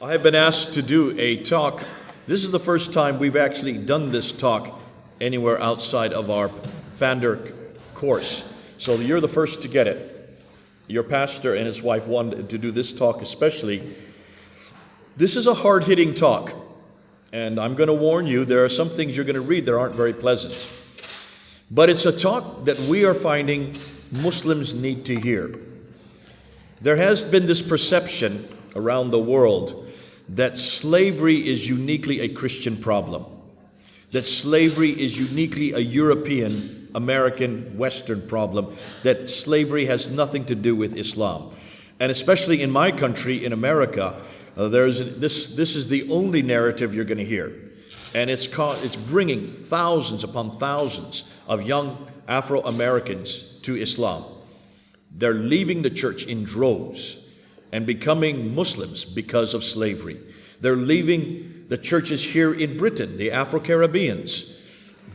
I have been asked to do a talk. This is the first time we've actually done this talk anywhere outside of our Pfander course. So you're the first to get it. Your pastor and his wife wanted to do this talk especially. This is a hard-hitting talk, and I'm going to warn you, there are some things you're going to read that aren't very pleasant. But it's a talk that we are finding Muslims need to hear. There has been this perception around the world that slavery is uniquely a Christian problem, that slavery is uniquely a European, American, Western problem, that slavery has nothing to do with Islam. And especially in my country, in America, this is the only narrative you're going to hear. And it's bringing thousands upon thousands of young Afro-Americans to Islam. They're leaving the church in droves and becoming Muslims because of slavery. They're leaving the churches here in Britain, the Afro-Caribbeans,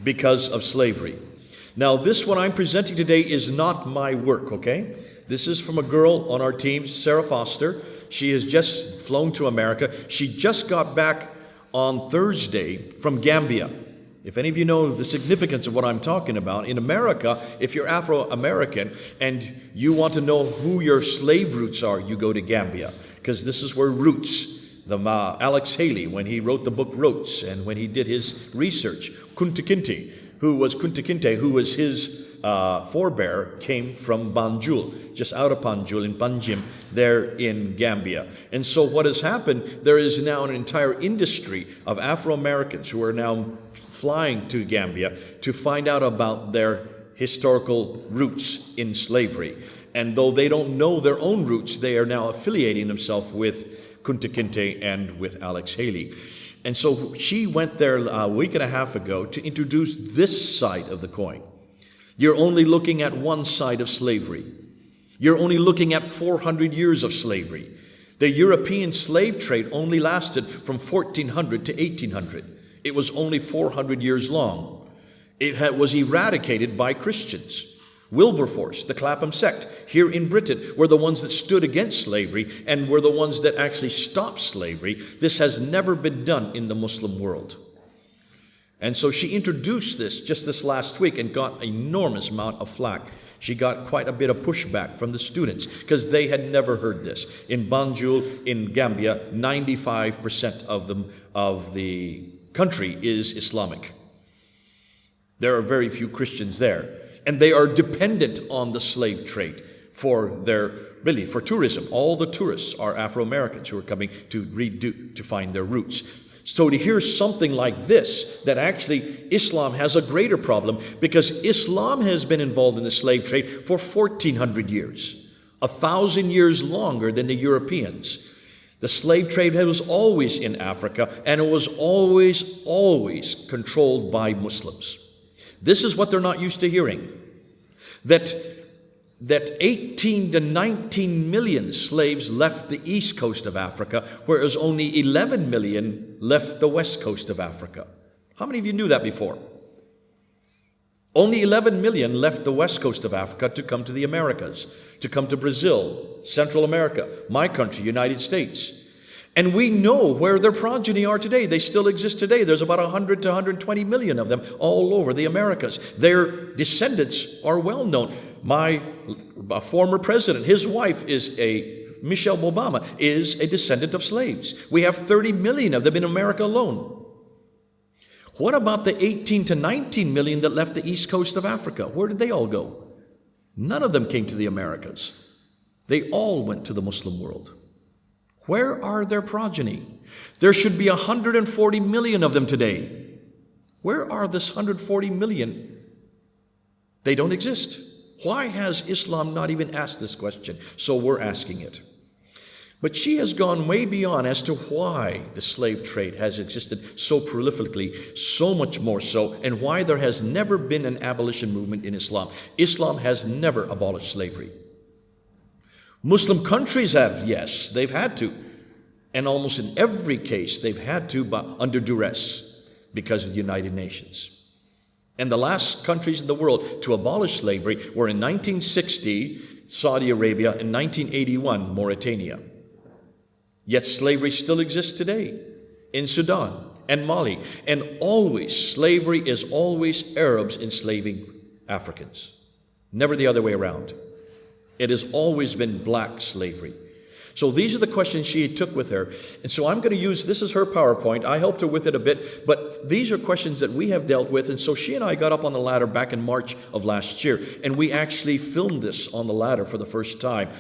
because of slavery. Now, this one I'm presenting today is not my work, okay? This is from a girl on our team, Sarah Foster. She has just flown to America. She just got back on Thursday from Gambia. If any of you know the significance of what I'm talking about, in America, if you're Afro-American and you want to know who your slave roots are, you go to Gambia, because this is where Roots, Alex Haley, when he wrote the book Roots, and when he did his research, Kunta Kinte, who was his forebear, came from Banjul, just out of Banjul in Panjim, there in Gambia. And so what has happened, there is now an entire industry of Afro-Americans who are now flying to Gambia to find out about their historical roots in slavery. And though they don't know their own roots, they are now affiliating themselves with Kunta Kinte and with Alex Haley. And so she went there a week and a half ago to introduce this side of the coin. You're only looking at one side of slavery. You're only looking at 400 years of slavery. The European slave trade only lasted from 1400 to 1800. It was only 400 years long. It was eradicated by Christians. Wilberforce, the Clapham sect, here in Britain, were the ones that stood against slavery and were the ones that actually stopped slavery. This has never been done in the Muslim world. And so she introduced this just this last week and got an enormous amount of flack. She got quite a bit of pushback from the students because they had never heard this. In Banjul, in Gambia, 95% of the country is Islamic. There are very few Christians there. And they are dependent on the slave trade for tourism. All the tourists are Afro-Americans who are coming to find their roots. So to hear something like this, that actually Islam has a greater problem because Islam has been involved in the slave trade for 1400 years, 1,000 years longer than the Europeans. The slave trade was always in Africa, and it was always controlled by Muslims. This is what they're not used to hearing. That 18 to 19 million slaves left the east coast of Africa, whereas only 11 million left the west coast of Africa. How many of you knew that before? Only 11 million left the west coast of Africa to come to the Americas, to come to Brazil, Central America, my country, United States. And we know where their progeny are today. They still exist today. There's about 100 to 120 million of them all over the Americas. Their descendants are well known. My former president, his wife Michelle Obama, is a descendant of slaves. We have 30 million of them in America alone. What about the 18 to 19 million that left the east coast of Africa? Where did they all go? None of them came to the Americas. They all went to the Muslim world. Where are their progeny? There should be 140 million of them today. Where are this 140 million? They don't exist. Why has Islam not even asked this question? So we're asking it. But she has gone way beyond as to why the slave trade has existed so prolifically, so much more so, and why there has never been an abolition movement in Islam. Islam has never abolished slavery. Muslim countries have, yes, they've had to. And almost in every case, they've had to, but under duress because of the United Nations. And the last countries in the world to abolish slavery were in 1960, Saudi Arabia, and 1981, Mauritania. Yet slavery still exists today in Sudan and Mali. And always, slavery is always Arabs enslaving Africans. Never the other way around. It has always been black slavery. So these are the questions she took with her. And so I'm going to use, this is her PowerPoint. I helped her with it a bit, but these are questions that we have dealt with. And so she and I got up on the ladder back in March of last year, and we actually filmed this on the ladder for the first time.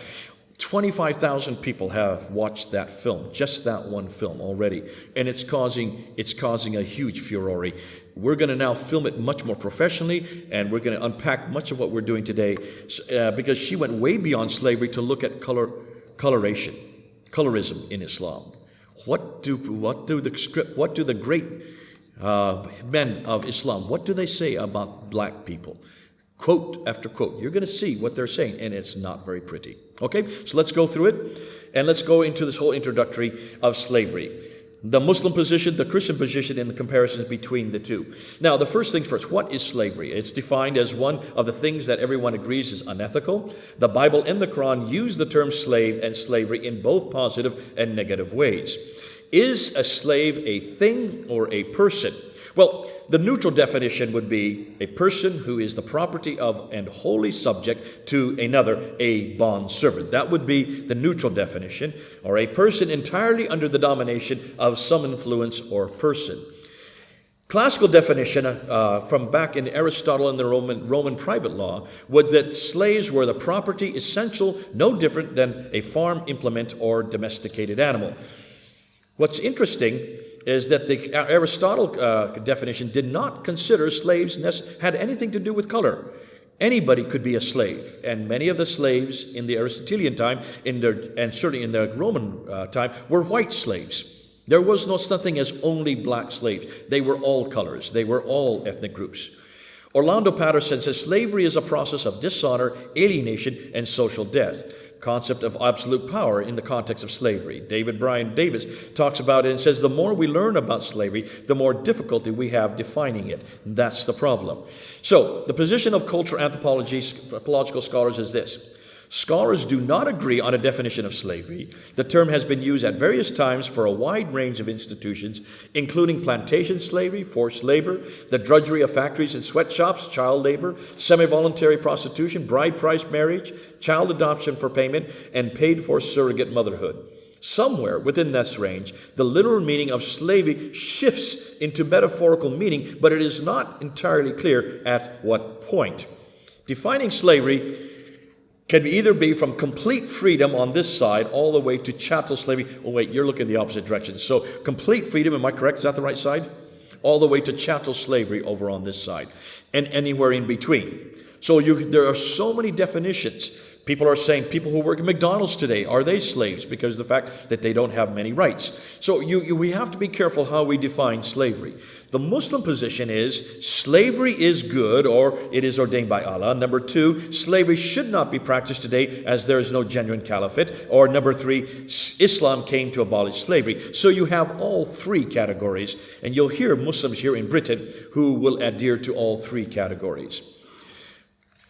25,000 people have watched that film, just that one film already, and it's causing a huge furore. We're going to now film it much more professionally, and we're going to unpack much of what we're doing today, because she went way beyond slavery to look at colorism in Islam. What do the great men of Islam, what do they say about black people? Quote after quote. You're going to see what they're saying, and it's not very pretty. Okay, so let's go through it, and let's go into this whole introductory of slavery. The Muslim position, the Christian position, and the comparisons between the two. Now, the first things first, what is slavery? It's defined as one of the things that everyone agrees is unethical. The Bible and the Quran use the term slave and slavery in both positive and negative ways. Is a slave a thing or a person? Well, the neutral definition would be a person who is the property of and wholly subject to another, a bondservant. That would be the neutral definition, or a person entirely under the domination of some influence or person. Classical definition from back in Aristotle and the Roman private law was that slaves were the property essential, no different than a farm implement or domesticated animal. What's interesting is that the Aristotle definition did not consider slaves had anything to do with color. Anybody could be a slave, and many of the slaves in the Aristotelian time, and certainly in the Roman time, were white slaves. There was no such thing as only black slaves. They were all colors. They were all ethnic groups. Orlando Patterson says slavery is a process of dishonor, alienation, and social death. Concept of absolute power in the context of slavery. David Bryan Davis talks about it and says the more we learn about slavery, the more difficulty we have defining it. That's the problem. So the position of cultural anthropological scholars is this. Scholars do not agree on a definition of slavery. The term has been used at various times for a wide range of institutions, including plantation slavery, forced labor, the drudgery of factories and sweatshops, child labor, semi-voluntary prostitution, bride price marriage, child adoption for payment, and paid-for surrogate motherhood. Somewhere within this range, the literal meaning of slavery shifts into metaphorical meaning, but it is not entirely clear at what point. Defining slavery can either be from complete freedom on this side all the way to chattel slavery. Oh, wait, you're looking the opposite direction. So complete freedom, am I correct? Is that the right side? All the way to chattel slavery over on this side, and anywhere in between. So there are so many definitions. People are saying people who work at McDonald's today, are they slaves? Because of the fact that they don't have many rights. So we have to be careful how we define slavery. The Muslim position is slavery is good, or it is ordained by Allah. Number two, slavery should not be practiced today as there is no genuine caliphate. Or number three, Islam came to abolish slavery. So you have all three categories, and you'll hear Muslims here in Britain who will adhere to all three categories.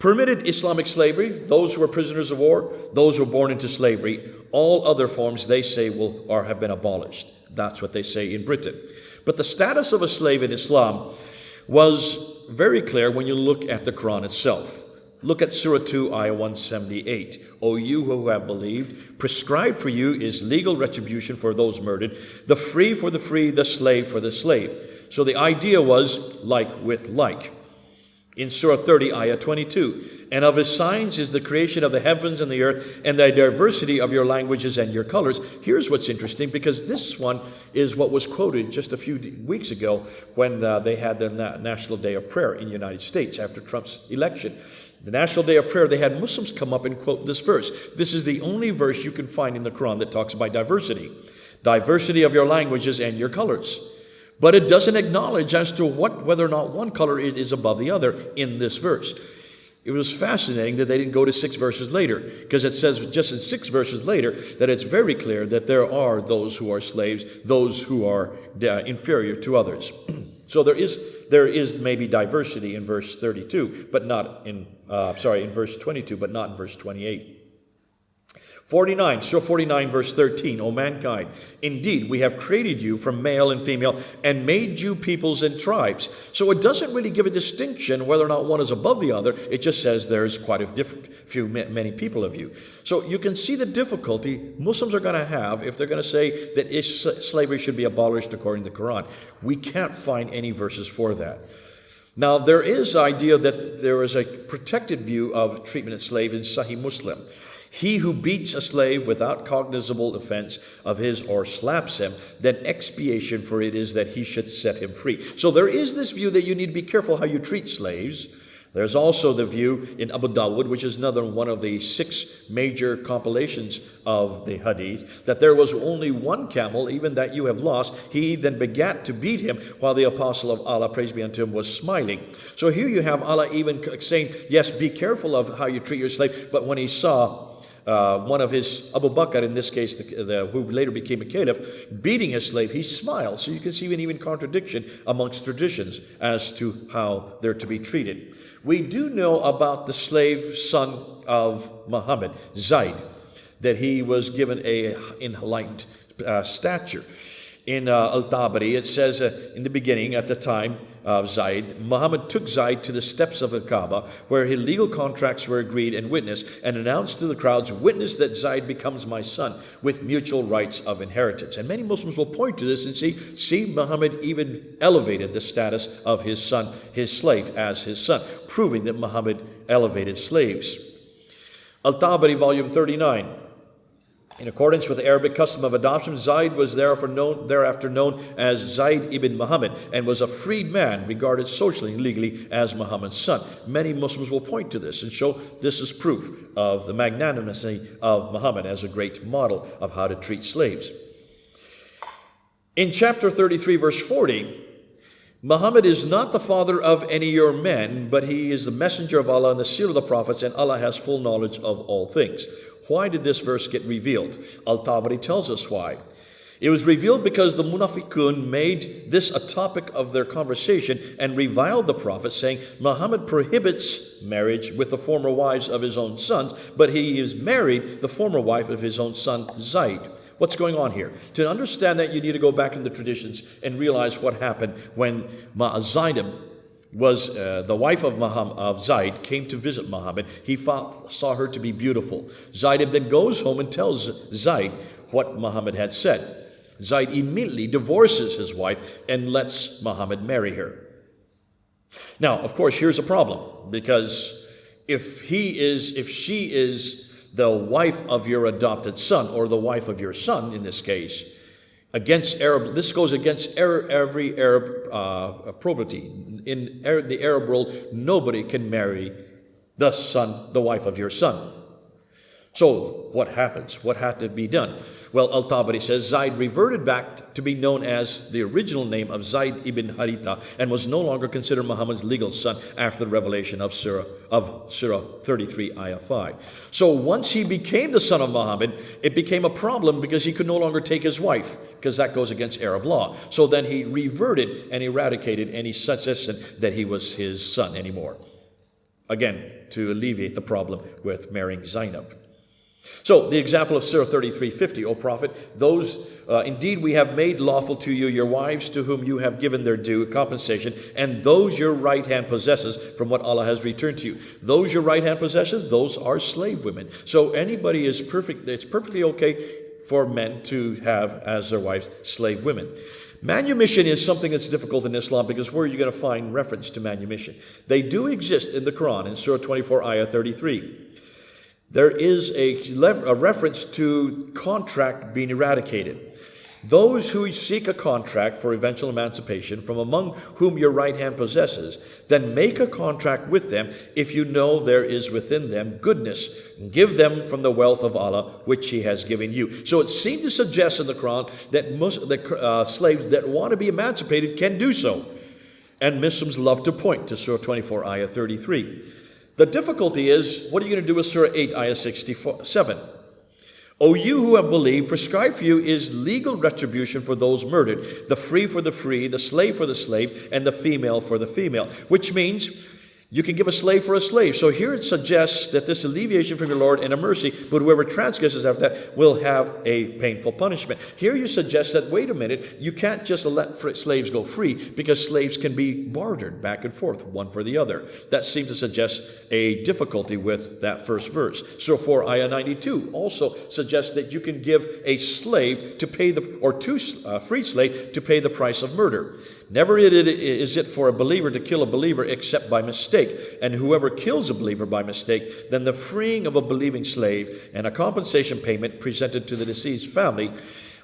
Permitted Islamic slavery, those who are prisoners of war, those who are born into slavery. All other forms, they say, have been abolished. That's what they say in Britain. But the status of a slave in Islam was very clear when you look at the Quran itself. Look at Surah 2, Ayah 178. O you who have believed, prescribed for you is legal retribution for those murdered, the free for the free, the slave for the slave. So the idea was like with like. In Surah 30, Ayah 22, and of his signs is the creation of the heavens and the earth and the diversity of your languages and your colors. Here's what's interesting, because this one is what was quoted just a few weeks ago when they had the National Day of Prayer in the United States after Trump's election. The National Day of Prayer, they had Muslims come up and quote this verse. This is the only verse you can find in the Quran that talks about diversity. Diversity of your languages and your colors. But it doesn't acknowledge as to whether or not one color is above the other in this verse. It was fascinating that they didn't go to 6 verses later, because it says just in 6 verses later that it's very clear that there are those who are slaves, those who are inferior to others. So there is maybe diversity in verse 32, but not in in verse 22, but not in verse 28. Surah 49, verse 13, O mankind, indeed, we have created you from male and female and made you peoples and tribes. So it doesn't really give a distinction whether or not one is above the other. It just says there's quite a many people of you. So you can see the difficulty Muslims are going to have if they're going to say that slavery should be abolished according to the Quran. We can't find any verses for that. Now, there is the idea that there is a protected view of treatment of slaves in Sahih Muslim. He who beats a slave without cognizable offense of his or slaps him, then expiation for it is that he should set him free. So there is this view that you need to be careful how you treat slaves. There's also the view in Abu Dawud, which is another one of the 6 major compilations of the hadith, that there was only one camel, even that you have lost. He then begat to beat him, while the apostle of Allah, praise be unto him, was smiling. So here you have Allah even saying, yes, be careful of how you treat your slave. But when he saw one of his, Abu Bakr in this case, who later became a caliph, beating his slave, he smiled. So you can see even contradiction amongst traditions as to how they're to be treated. We do know about the slave son of Muhammad, Zayd, that he was given a enlightened stature. In Al-Tabari, it says in the beginning, at the time of Zayd, Muhammad took Zayd to the steps of the Kaaba, where his legal contracts were agreed and witnessed, and announced to the crowds, witness that Zayd becomes my son, with mutual rights of inheritance. And many Muslims will point to this and see Muhammad even elevated the status of his son, his slave, as his son, proving that Muhammad elevated slaves. Al-Tabari, volume 39. In accordance with the Arabic custom of adoption, Zayd was thereafter known as Zayd ibn Muhammad, and was a freed man, regarded socially and legally as Muhammad's son. Many Muslims will point to this and show this is proof of the magnanimity of Muhammad as a great model of how to treat slaves. In chapter 33, verse 40, Muhammad is not the father of any of your men, but he is the messenger of Allah and the seal of the prophets, and Allah has full knowledge of all things. Why did this verse get revealed? Al-Tabari tells us why. It was revealed because the Munafiqun made this a topic of their conversation and reviled the Prophet, saying, Muhammad prohibits marriage with the former wives of his own sons, but he is married the former wife of his own son, Zayd. What's going on here? To understand that, you need to go back in the traditions and realize what happened when Zainab was the wife of Zayd, came to visit Muhammad. He saw her to be beautiful. Zayd then goes home and tells Zayd what Muhammad had said. Zayd immediately divorces his wife and lets Muhammad marry her. Now, of course, here's a problem, because if she is the wife of your adopted son, or the wife of your son in this case, this goes against every Arab probity. In the Arab world, nobody can marry the wife of your son. So what happens? What had to be done? Well, Al-Tabari says Zayd reverted back to be known as the original name of Zayd ibn Haritha, and was no longer considered Muhammad's legal son after the revelation of Surah 33, ayah 5. So once he became the son of Muhammad, it became a problem because he could no longer take his wife, because that goes against Arab law. So then he reverted and eradicated any suggestion that he was his son anymore. Again, to alleviate the problem with marrying Zainab. So the example of Surah 33:50, O Prophet, those indeed we have made lawful to you your wives to whom you have given their due compensation, and those your right hand possesses from what Allah has returned to you. Those your right hand possesses, those are slave women. So anybody is perfect. It's perfectly okay for men to have as their wives slave women. Manumission is something that's difficult in Islam, because where are you going to find reference to manumission? They do exist in the Quran in Surah 24, ayah 33. There is a reference to contract being eradicated. Those who seek a contract for eventual emancipation from among whom your right hand possesses, then make a contract with them if you know there is within them goodness, and give them from the wealth of Allah which He has given you. So it seemed to suggest in the Quran that slaves that want to be emancipated can do so. And Muslims love to point to Surah 24, ayah 33. The difficulty is, what are you going to do with Surah 8, ayah 67? O you who have believed, prescribed for you is legal retribution for those murdered, the free for the free, the slave for the slave, and the female for the female. Which means You can give a slave for a slave. So here it suggests that this alleviation from your Lord and a mercy, but whoever transgresses after that will have a painful punishment. Here you suggest that, wait a minute, you can't just let slaves go free because slaves can be bartered back and forth, one for the other. That seems to suggest a difficulty with that first verse. So for ayah 92 also suggests that you can give a slave to pay or two free slave to pay the price of murder. Never is it for a believer to kill a believer except by mistake. And whoever kills a believer by mistake, then the freeing of a believing slave and a compensation payment presented to the deceased family.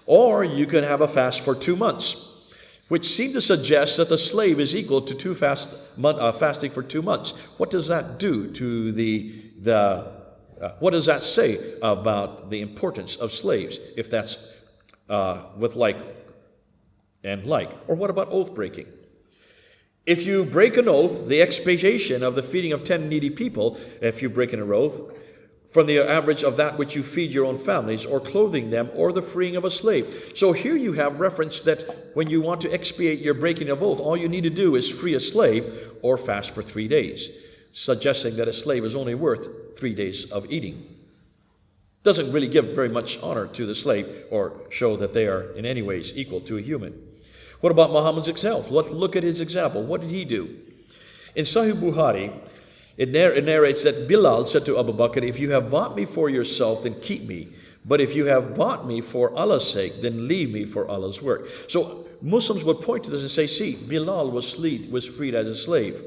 Or you can have a fast for 2 months, which seem to suggest that the slave is equal to fasting for 2 months. What does that do to what does that say about the importance of slaves, if that's with like and like? Or what about oath breaking? If you break an oath, the expiation of the feeding of 10 needy people, if you break an oath, from the average of that which you feed your own families, or clothing them, or the freeing of a slave. So here you have reference that when you want to expiate your breaking of oath, all you need to do is free a slave or fast for 3 days, suggesting that a slave is only worth 3 days of eating. Doesn't really give very much honor to the slave or show that they are in any ways equal to a human. What about Muhammad's example? Let's look at his example. What did he do? In Sahih Bukhari, it narrates that Bilal said to Abu Bakr, if you have bought me for yourself, then keep me. But if you have bought me for Allah's sake, then leave me for Allah's work. So Muslims would point to this and say, see, Bilal was freed as a slave.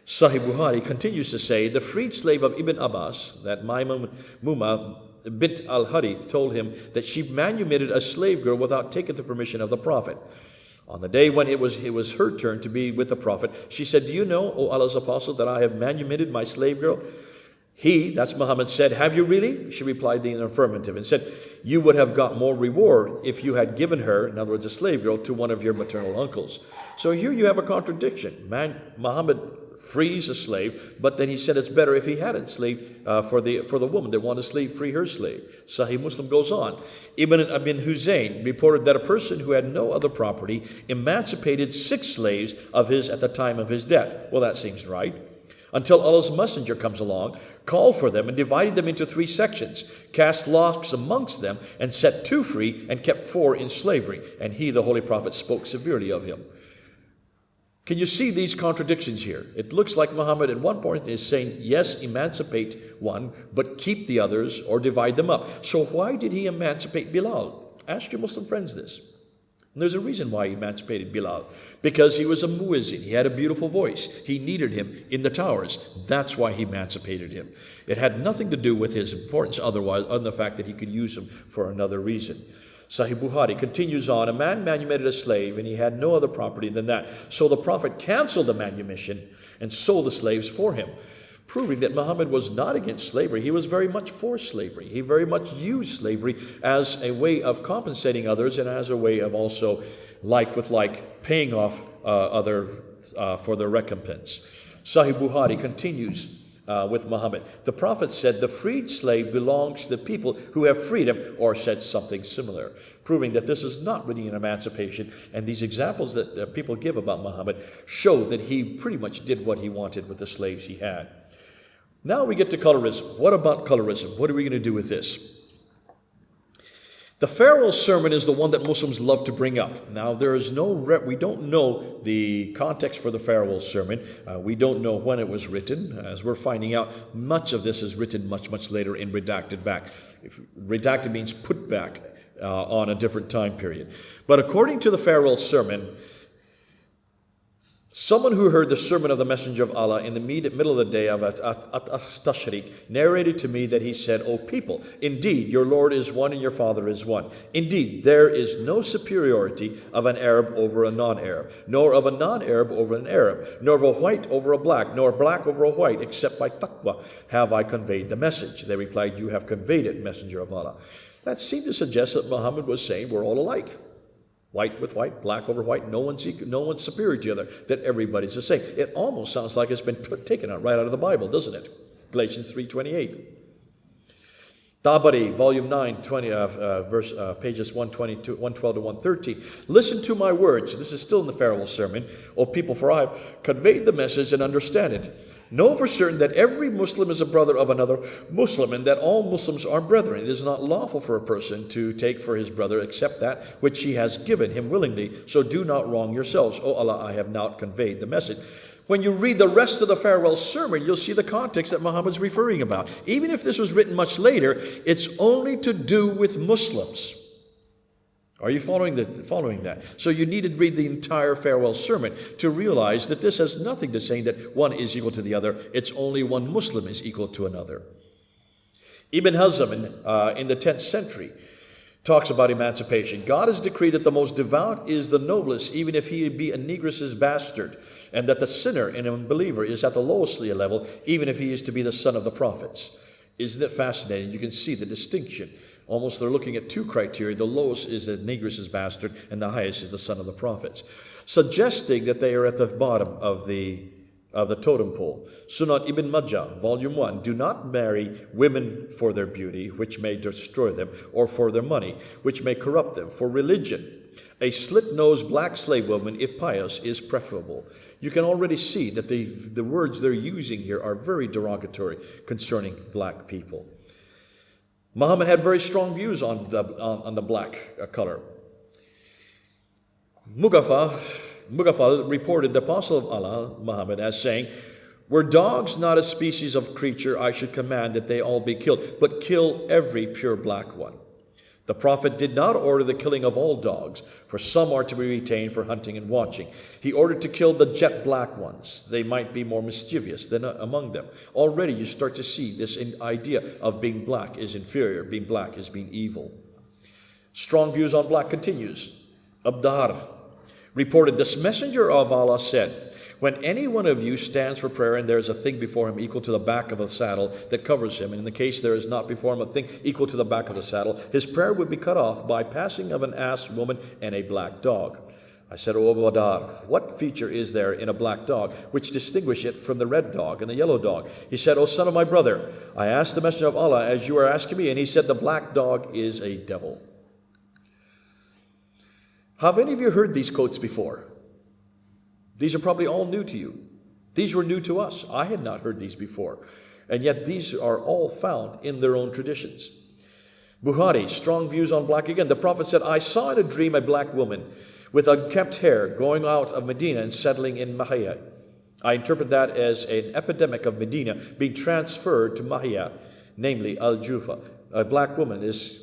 Sahih Bukhari continues to say, the freed slave of Ibn Abbas, that Maymuna bint al-Harith, told him that she manumitted a slave girl without taking the permission of the Prophet. On the day when it was her turn to be with the Prophet, she said, do you know, O Allah's apostle, that I have manumitted my slave girl? He, that's Muhammad, said, have you really? She replied in the affirmative and said, you would have got more reward if you had given her, in other words, a slave girl, to one of your maternal uncles. So here you have a contradiction. Muhammad frees a slave, but then he said it's better if he hadn't slave for the woman that wanted to slave free her slave. Sahih Muslim goes on. Ibn Husayn reported that a person who had no other property emancipated 6 slaves of his at the time of his death. Well, that seems right. Until Allah's messenger comes along, called for them and divided them into 3 sections, cast lots amongst them, and set 2 free, and kept 4 in slavery. And he, the Holy Prophet, spoke severely of him. Can you see these contradictions here? It looks like Muhammad at one point is saying, yes, emancipate one, but keep the others or divide them up. So why did he emancipate Bilal? Ask your Muslim friends this. And there's a reason why he emancipated Bilal. Because he was a muezzin. He had a beautiful voice. He needed him in the towers. That's why he emancipated him. It had nothing to do with his importance otherwise, other than the fact that he could use him for another reason. Sahih Bukhari continues on, a man manumitted a slave, and he had no other property than that. So the Prophet canceled the manumission and sold the slaves for him, proving that Muhammad was not against slavery. He was very much for slavery. He very much used slavery as a way of compensating others and as a way of also, like with like, paying off for their recompense. Sahih Bukhari continues with Muhammad. The Prophet said, the freed slave belongs to the people who have freed him, or said something similar, proving that this is not really an emancipation. And these examples that people give about Muhammad show that he pretty much did what he wanted with the slaves he had. Now we get to colorism. What about colorism? What are we going to do with this? The Pharaoh's sermon is the one that Muslims love to bring up. Now, there is we don't know the context for the Pharaoh's sermon. We don't know when it was written. As we're finding out, much of this is written much, much later in redacted back. Redacted means put back on a different time period. But according to the Pharaoh's sermon, someone who heard the sermon of the Messenger of Allah in the middle of the day of At-Tashriq narrated to me that he said, O people, indeed, your Lord is one and your Father is one. Indeed, there is no superiority of an Arab over a non-Arab, nor of a non-Arab over an Arab, nor of a white over a black, nor black over a white, except by taqwa have I conveyed the message. They replied, you have conveyed it, Messenger of Allah. That seemed to suggest that Muhammad was saying we're all alike. White with white, black over white, no one's superior to the other, that everybody's the same. It almost sounds like it's been taken out right out of the Bible, doesn't it? Galatians 3:28. Tabari, volume 9, pages 112 to 113. Listen to my words. This is still in the farewell sermon. O people, for I have conveyed the message and understand it. Know for certain that every Muslim is a brother of another Muslim, and that all Muslims are brethren. It is not lawful for a person to take for his brother except that which he has given him willingly. So do not wrong yourselves. O Allah, I have not conveyed the message. When you read the rest of the farewell sermon, you'll see the context that Muhammad's referring about. Even if this was written much later, it's only to do with Muslims. Are you following that? So you need to read the entire farewell sermon to realize that this has nothing to say that one is equal to the other. It's only one Muslim is equal to another. Ibn Hazm in the 10th century talks about emancipation. God has decreed that the most devout is the noblest, even if he be a negress's bastard, and that the sinner and unbeliever is at the lowest level, even if he is to be the son of the prophets. Isn't it fascinating? You can see the distinction. Almost they're looking at two criteria. The lowest is the negress's bastard, and the highest is the son of the prophets, suggesting that they are at the bottom of the totem pole. Sunan Ibn Majah, volume 1, do not marry women for their beauty, which may destroy them, or for their money, which may corrupt them. For religion, a slit-nosed black slave woman, if pious, is preferable. You can already see that the words they're using here are very derogatory concerning black people. Muhammad had very strong views on the black color. Mughafal reported the apostle of Allah, Muhammad, as saying, "Were dogs not a species of creature, I should command that they all be killed, but kill every pure black one." The Prophet did not order the killing of all dogs, for some are to be retained for hunting and watching. He ordered to kill the jet black ones. They might be more mischievous than among them. Already you start to see this idea of being black is inferior, being black is being evil. Strong views on black continues. Abdar reported, this messenger of Allah said, when any one of you stands for prayer and there is a thing before him equal to the back of a saddle that covers him, and in the case there is not before him a thing equal to the back of the saddle, his prayer would be cut off by passing of an ass woman and a black dog. I said, O Abu Adar, what feature is there in a black dog which distinguish it from the red dog and the yellow dog? He said, O son of my brother, I asked the messenger of Allah as you are asking me, and he said, the black dog is a devil. Have any of you heard these quotes before? These are probably all new to you. These were new to us. I had not heard these before. And yet these are all found in their own traditions. Bukhari, strong views on black again. The Prophet said, I saw in a dream a black woman with unkempt hair going out of Medina and settling in Mahia. I interpret that as an epidemic of Medina being transferred to Mahia, namely Al-Jufa. A black woman is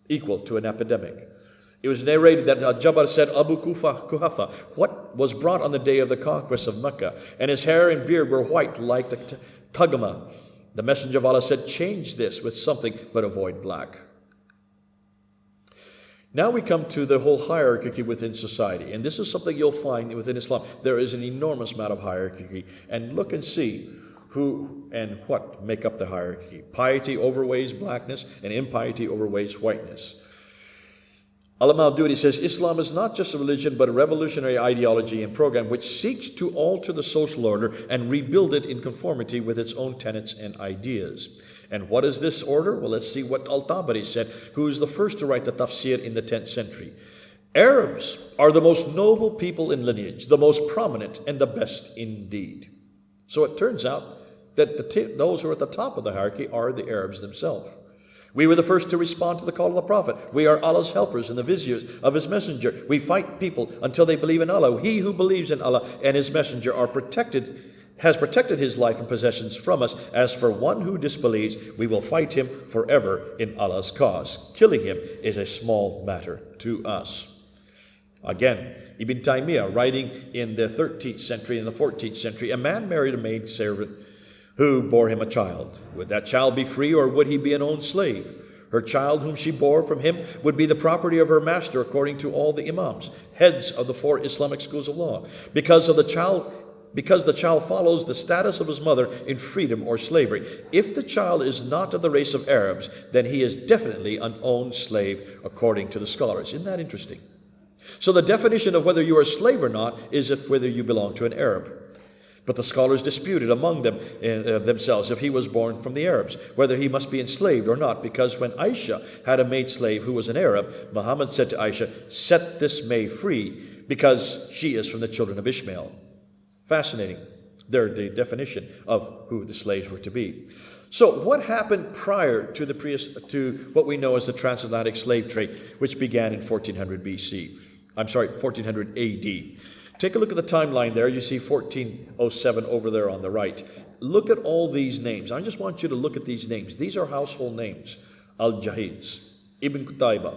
equal to an epidemic. It was narrated that Jabbar said, Abu Kuhafa, what was brought on the day of the conquest of Mecca? And his hair and beard were white like the Tagama. The messenger of Allah said, change this with something, but avoid black. Now we come to the whole hierarchy within society. And this is something you'll find within Islam. There is an enormous amount of hierarchy. And look and see who and what make up the hierarchy. Piety overweighs blackness, and impiety overweighs whiteness. Alam al-Dudi says, Islam is not just a religion, but a revolutionary ideology and program which seeks to alter the social order and rebuild it in conformity with its own tenets and ideas. And what is this order? Well, let's see what Al-Tabari said, who is the first to write the tafsir in the 10th century. Arabs are the most noble people in lineage, the most prominent and the best indeed. So it turns out that those who are at the top of the hierarchy are the Arabs themselves. We were the first to respond to the call of the Prophet. We are Allah's helpers and the viziers of His messenger. We fight people until they believe in Allah. He who believes in Allah and His messenger has protected his life and possessions from us. As for one who disbelieves, we will fight him forever in Allah's cause. Killing him is a small matter to us. Again, Ibn Taymiyyah, writing in the 13th century and the 14th century, a man married a maid servant who bore him a child. Would that child be free, or would he be an owned slave? Her child, whom she bore from him, would be the property of her master, according to all the imams, heads of the 4 Islamic schools of law, because the child follows the status of his mother in freedom or slavery. If the child is not of the race of Arabs, then he is definitely an owned slave, according to the scholars. Isn't that interesting? So the definition of whether you are a slave or not is whether you belong to an Arab. But the scholars disputed among themselves if he was born from the Arabs, whether he must be enslaved or not, because when Aisha had a maid slave who was an Arab, Muhammad said to Aisha, "Set this maid free, because she is from the children of Ishmael." Fascinating. They're the definition of who the slaves were to be. So what happened prior to what we know as the transatlantic slave trade, which began in 1400 BC? 1400 AD. Take a look at the timeline there. You see 1407 over there on the right. Look at all these names. I just want you to look at these names. These are household names. Al-Jahiz, Ibn Qutayba,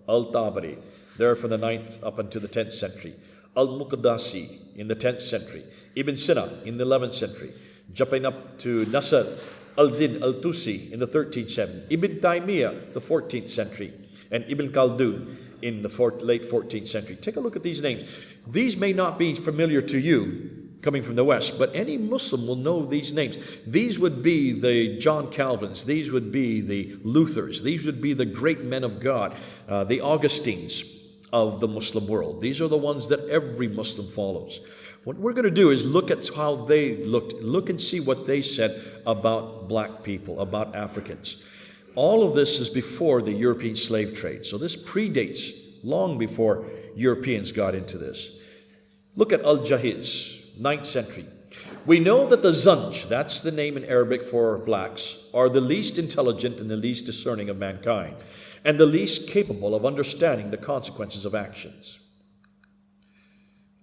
Al-Tabari. They're from the 9th up until the 10th century. Al-Muqaddasi in the 10th century. Ibn Sina in the 11th century. Jumping up to Nasr al-Din al-Tusi in the 13th century. Ibn Taymiyyah, the 14th century. And Ibn Khaldun in the late 14th century. Take a look at these names. These may not be familiar to you coming from the West, but any Muslim will know these names. These would be the John Calvins. These would be the Luthers. These would be the great men of God, the Augustines of the Muslim world. These are the ones that every Muslim follows. What we're going to do is look at how they look and see what they said about black people, about Africans. All of this is before the European slave trade. So this predates long before Europeans got into this. Look at Al-Jahiz, 9th century. We know that the Zanj, that's the name in Arabic for blacks, are the least intelligent and the least discerning of mankind, and the least capable of understanding the consequences of actions.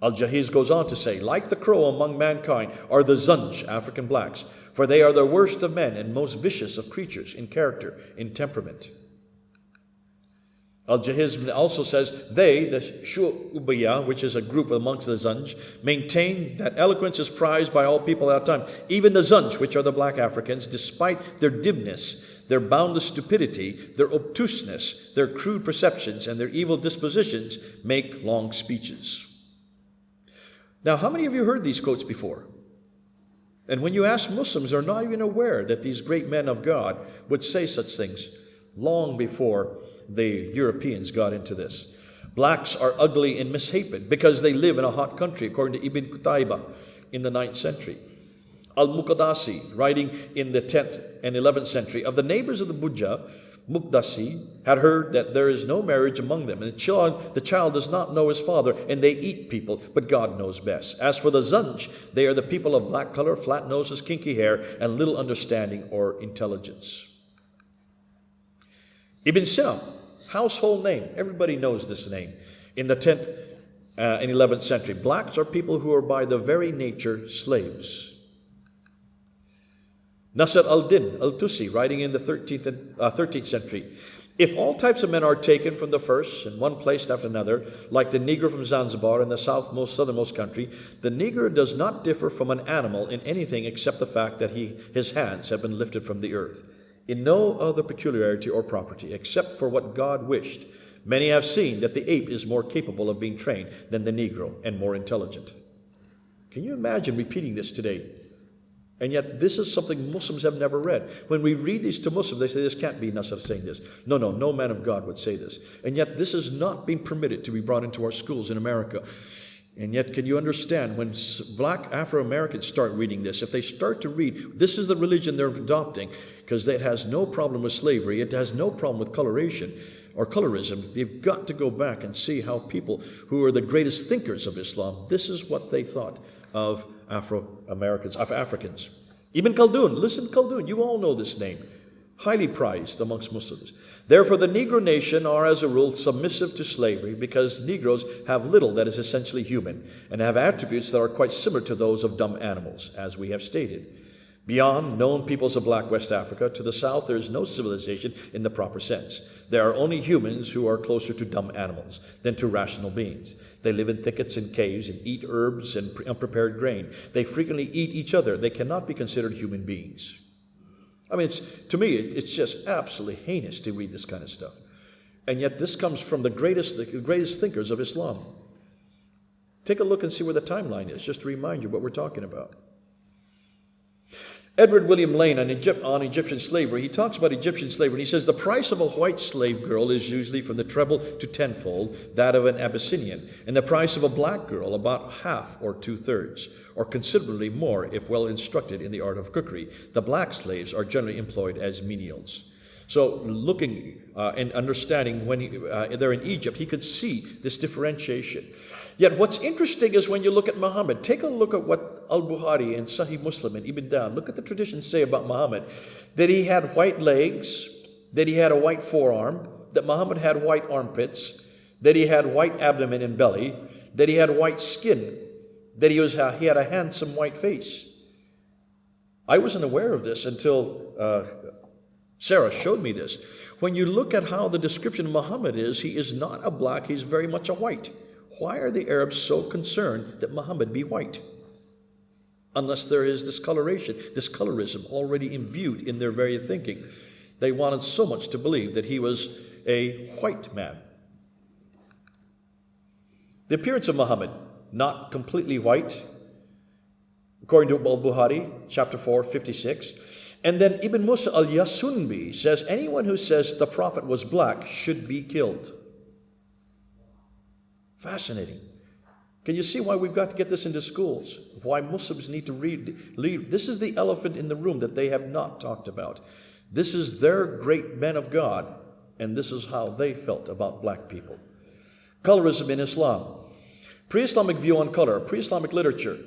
Al-Jahiz goes on to say, like the crow among mankind are the Zanj, African blacks, for they are the worst of men and most vicious of creatures in character, in temperament. Al-Jahiz also says, they, the Shu'ubiyah, which is a group amongst the Zanj, maintain that eloquence is prized by all people at that time. Even the Zanj, which are the black Africans, despite their dimness, their boundless stupidity, their obtuseness, their crude perceptions, and their evil dispositions, make long speeches. Now, how many of you heard these quotes before? And when you ask Muslims, they're not even aware that these great men of God would say such things long before the Europeans got into this. Blacks are ugly and mishapen because they live in a hot country, according to Ibn Qutayba in the 9th century. Al-Muqaddasi, writing in the 10th and 11th century, of the neighbors of the Buja, Muqdasi had heard that there is no marriage among them, and the child does not know his father, and they eat people, but God knows best. As for the Zanj, they are the people of black color, flat noses, kinky hair, and little understanding or intelligence. Ibn Sina, household name. Everybody knows this name. In the 10th and 11th century, blacks are people who are by the very nature slaves. Nasr al-Din al-Tusi, writing in the 13th century, if all types of men are taken from the first and one placed after another, like the Negro from Zanzibar in the southernmost country, the Negro does not differ from an animal in anything except the fact that his hands have been lifted from the earth. In no other peculiarity or property, except for what God wished. Many have seen that the ape is more capable of being trained than the Negro and more intelligent. Can you imagine repeating this today? And yet this is something Muslims have never read. When we read these to Muslims, they say, this can't be Nasr saying this. No man of God would say this. And yet this is not being permitted to be brought into our schools in America. And yet, can you understand, when black Afro-Americans start reading this, if they start to read, this is the religion they're adopting, because it has no problem with slavery, it has no problem with coloration or colorism. They've got to go back and see how people who are the greatest thinkers of Islam, this is what they thought of Afro-Americans, of Africans. Ibn Khaldun, listen, Khaldun, you all know this name. Highly prized amongst Muslims. Therefore, the Negro nation are, as a rule, submissive to slavery because Negroes have little that is essentially human and have attributes that are quite similar to those of dumb animals, as we have stated. Beyond known peoples of black West Africa, to the south, there is no civilization in the proper sense. There are only humans who are closer to dumb animals than to rational beings. They live in thickets and caves and eat herbs and unprepared grain. They frequently eat each other. They cannot be considered human beings. I mean, to me, it's just absolutely heinous to read this kind of stuff. And yet this comes from the greatest thinkers of Islam. Take a look and see where the timeline is, just to remind you what we're talking about. Edward William Lane on Egyptian slavery, he talks about Egyptian slavery, and he says the price of a white slave girl is usually from the treble to tenfold that of an Abyssinian, and the price of a black girl about half or two-thirds, or considerably more if well instructed in the art of cookery. The black slaves are generally employed as menials. So looking and understanding when they're in Egypt, he could see this differentiation. Yet what's interesting is when you look at Muhammad, take a look at what Al-Bukhari and Sahih Muslim and Ibn Dawud, look at the traditions say about Muhammad, that he had white legs, that he had a white forearm, that Muhammad had white armpits, that he had white abdomen and belly, that he had white skin, that he had a handsome white face. I wasn't aware of this until Sarah showed me this. When you look at how the description of Muhammad is, he is not a black, he's very much a white. Why are the Arabs so concerned that Muhammad be white? Unless there is this coloration, this colorism already imbued in their very thinking. They wanted so much to believe that he was a white man. The appearance of Muhammad, not completely white, according to Al-Bukhari, chapter 4, 56. And then Ibn Musa al-Yasunbi says, anyone who says the Prophet was black should be killed. Fascinating. Can you see why we've got to get this into schools? Why Muslims need to read. This is the elephant in the room that they have not talked about. This is their great men of God, and this is how they felt about black people. Colorism in Islam. Pre-Islamic view on color, pre-Islamic literature.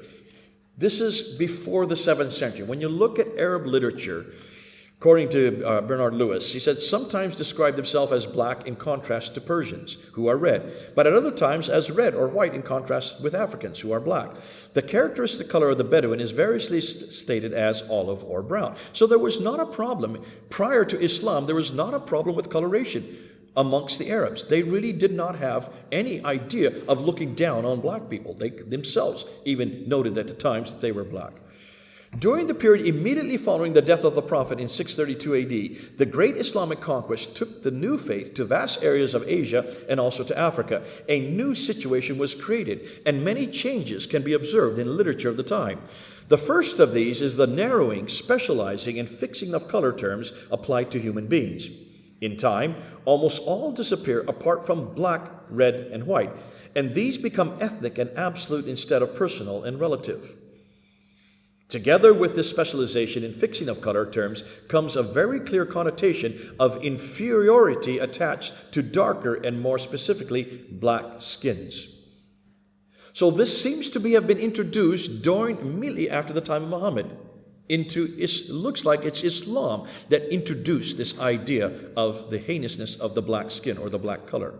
This is before the 7th century. When you look at Arab literature, according to Bernard Lewis, he said sometimes describe themselves as black in contrast to Persians, who are red, but at other times as red or white in contrast with Africans, who are black. The characteristic color of the Bedouin is variously stated as olive or brown. So there was not a problem. Prior to Islam, there was not a problem with coloration amongst the Arabs. They really did not have any idea of looking down on black people. They themselves even noted at the times that they were black. During the period immediately following the death of the Prophet in 632 AD, the great Islamic conquest took the new faith to vast areas of Asia and also to Africa. A new situation was created, and many changes can be observed in literature of the time. The first of these is the narrowing, specializing, and fixing of color terms applied to human beings. In time, almost all disappear apart from black, red, and white, and these become ethnic and absolute instead of personal and relative. Together with this specialization in fixing of color terms comes a very clear connotation of inferiority attached to darker and more specifically black skins. So this seems to have been introduced immediately after the time of Muhammad. Looks like it's Islam that introduced this idea of the heinousness of the black skin or the black color.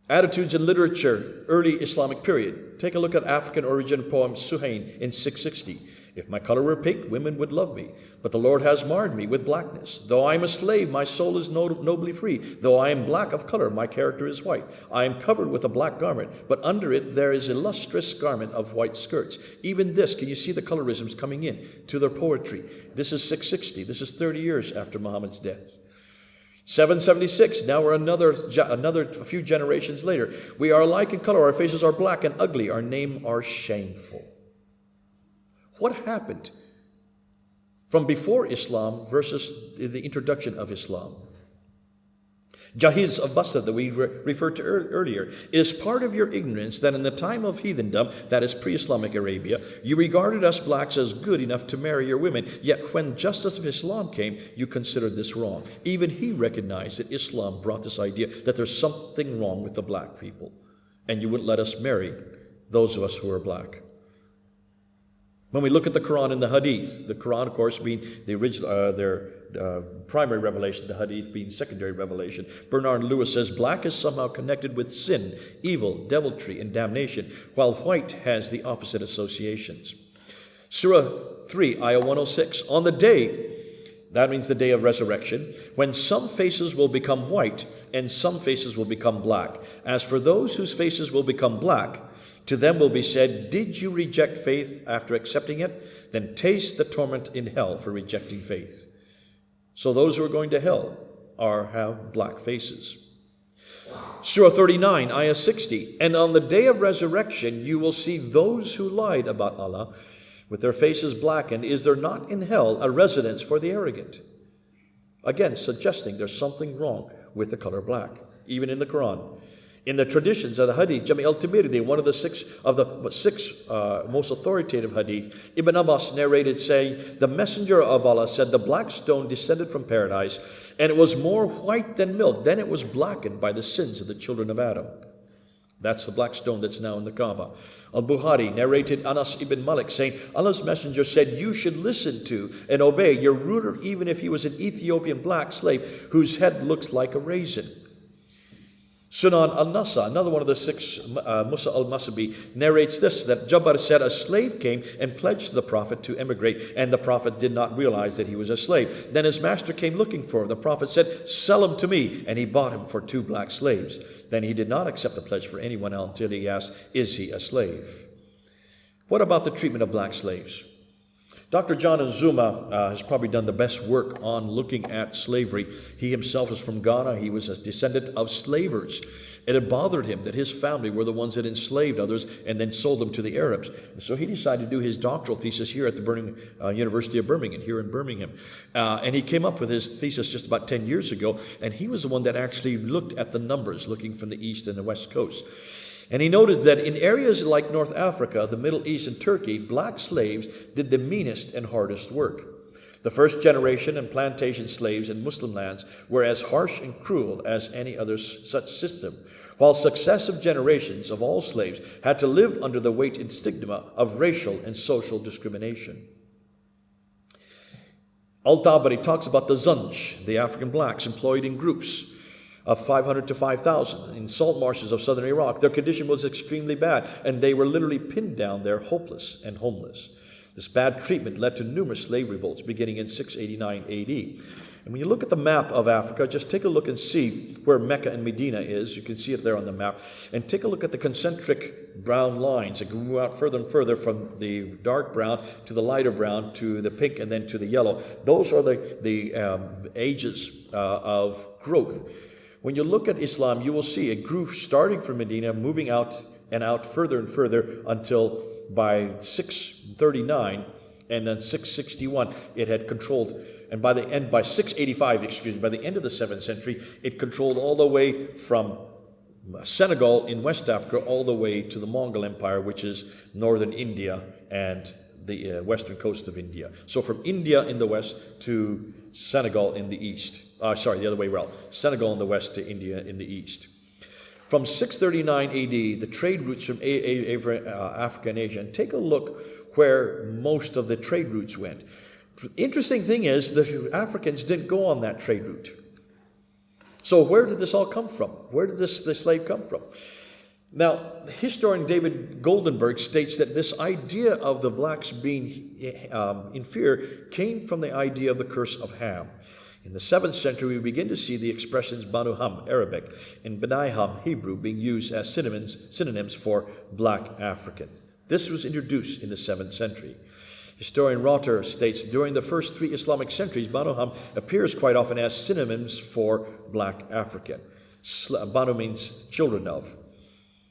Attitudes in literature, early Islamic period. Take a look at African origin poem Suhain in 660. If my color were pink, women would love me. But the Lord has marred me with blackness. Though I am a slave, my soul is nobly free. Though I am black of color, my character is white. I am covered with a black garment, but under it there is a lustrous garment of white skirts. Even this, can you see the colorisms coming in to their poetry? This is 660. This is 30 years after Muhammad's death. 776, now we're another few generations later. We are alike in color, our faces are black and ugly, our name are shameful. What happened from before Islam versus the introduction of Islam? Jahiz of Basra that we referred to earlier. It is part of your ignorance that in the time of heathendom, that is pre-Islamic Arabia, you regarded us blacks as good enough to marry your women, yet when justice of Islam came, you considered this wrong. Even he recognized that Islam brought this idea that there's something wrong with the black people, and you wouldn't let us marry those of us who are black. When we look at the Quran and the Hadith, the Quran, of course, being the original, their primary revelation, the Hadith being secondary revelation, Bernard Lewis says black is somehow connected with sin, evil, deviltry, and damnation, while white has the opposite associations. Surah 3, Ayah 106, on the day, that means the day of resurrection, when some faces will become white and some faces will become black. As for those whose faces will become black, to them will be said, did you reject faith after accepting it? Then taste the torment in hell for rejecting faith. So those who are going to hell have black faces. Surah 39, Ayah 60, and on the day of resurrection you will see those who lied about Allah with their faces blackened, is there not in hell a residence for the arrogant? Again, suggesting there's something wrong with the color black, even in the Quran. In the traditions of the Hadith, Jami al-Tirmidhi, one of the six most authoritative Hadith, Ibn Abbas narrated saying, the Messenger of Allah said, the black stone descended from paradise, and it was more white than milk. Then it was blackened by the sins of the children of Adam. That's the black stone that's now in the Kaaba. Al-Bukhari narrated Anas ibn Malik saying, Allah's Messenger said, you should listen to and obey your ruler even if he was an Ethiopian black slave whose head looked like a raisin. Sunan al-Nasa, another one of the six, Musa al-Masabi, narrates this, that Jabbar said a slave came and pledged the Prophet to emigrate, and the Prophet did not realize that he was a slave. Then his master came looking for him. The Prophet said, sell him to me, and he bought him for 2 black slaves. Then he did not accept the pledge for anyone else until he asked, is he a slave? What about the treatment of black slaves? Dr. John Nzuma has probably done the best work on looking at slavery. He himself is from Ghana. He was a descendant of slavers. It had bothered him that his family were the ones that enslaved others and then sold them to the Arabs. And so he decided to do his doctoral thesis here at the University of Birmingham, here in Birmingham. And he came up with his thesis just about 10 years ago, and he was the one that actually looked at the numbers, looking from the east and the west coast. And he noted that in areas like North Africa, the Middle East, and Turkey, black slaves did the meanest and hardest work. The first generation and plantation slaves in Muslim lands were as harsh and cruel as any other such system, while successive generations of all slaves had to live under the weight and stigma of racial and social discrimination. Al-Tabari talks about the Zanj, the African blacks employed in groups of 500 to 5,000 in salt marshes of southern Iraq. Their condition was extremely bad, and they were literally pinned down there hopeless and homeless. This bad treatment led to numerous slave revolts beginning in 689 AD. And when you look at the map of Africa, just take a look and see where Mecca and Medina is. You can see it there on the map. And take a look at the concentric brown lines that move out further and further from the dark brown to the lighter brown to the pink and then to the yellow. Those are the ages of growth. When you look at Islam, you will see it grew starting from Medina, moving out and out further and further until by 639 and then 661 it had controlled, and by 685, by the end of the 7th century, it controlled all the way from Senegal in West Africa all the way to the Mongol Empire, which is northern India and the western coast of India. So from India in the west to Senegal in the east. The other way around. Senegal in the west to India in the east. From 639 AD, the trade routes from Africa and Asia, and take a look where most of the trade routes went. Interesting thing is, the Africans didn't go on that trade route. So where did this all come from? Where did this slave come from? Now, historian David Goldenberg states that this idea of the blacks being inferior came from the idea of the curse of Ham. In the 7th century, we begin to see the expressions Banu Ham, Arabic, and Bani Ham, Hebrew, being used as synonyms for black African. This was introduced in the 7th century. Historian Rotter states, during the first 3 Islamic centuries, Banu Ham appears quite often as synonyms for black African. Banu means children of.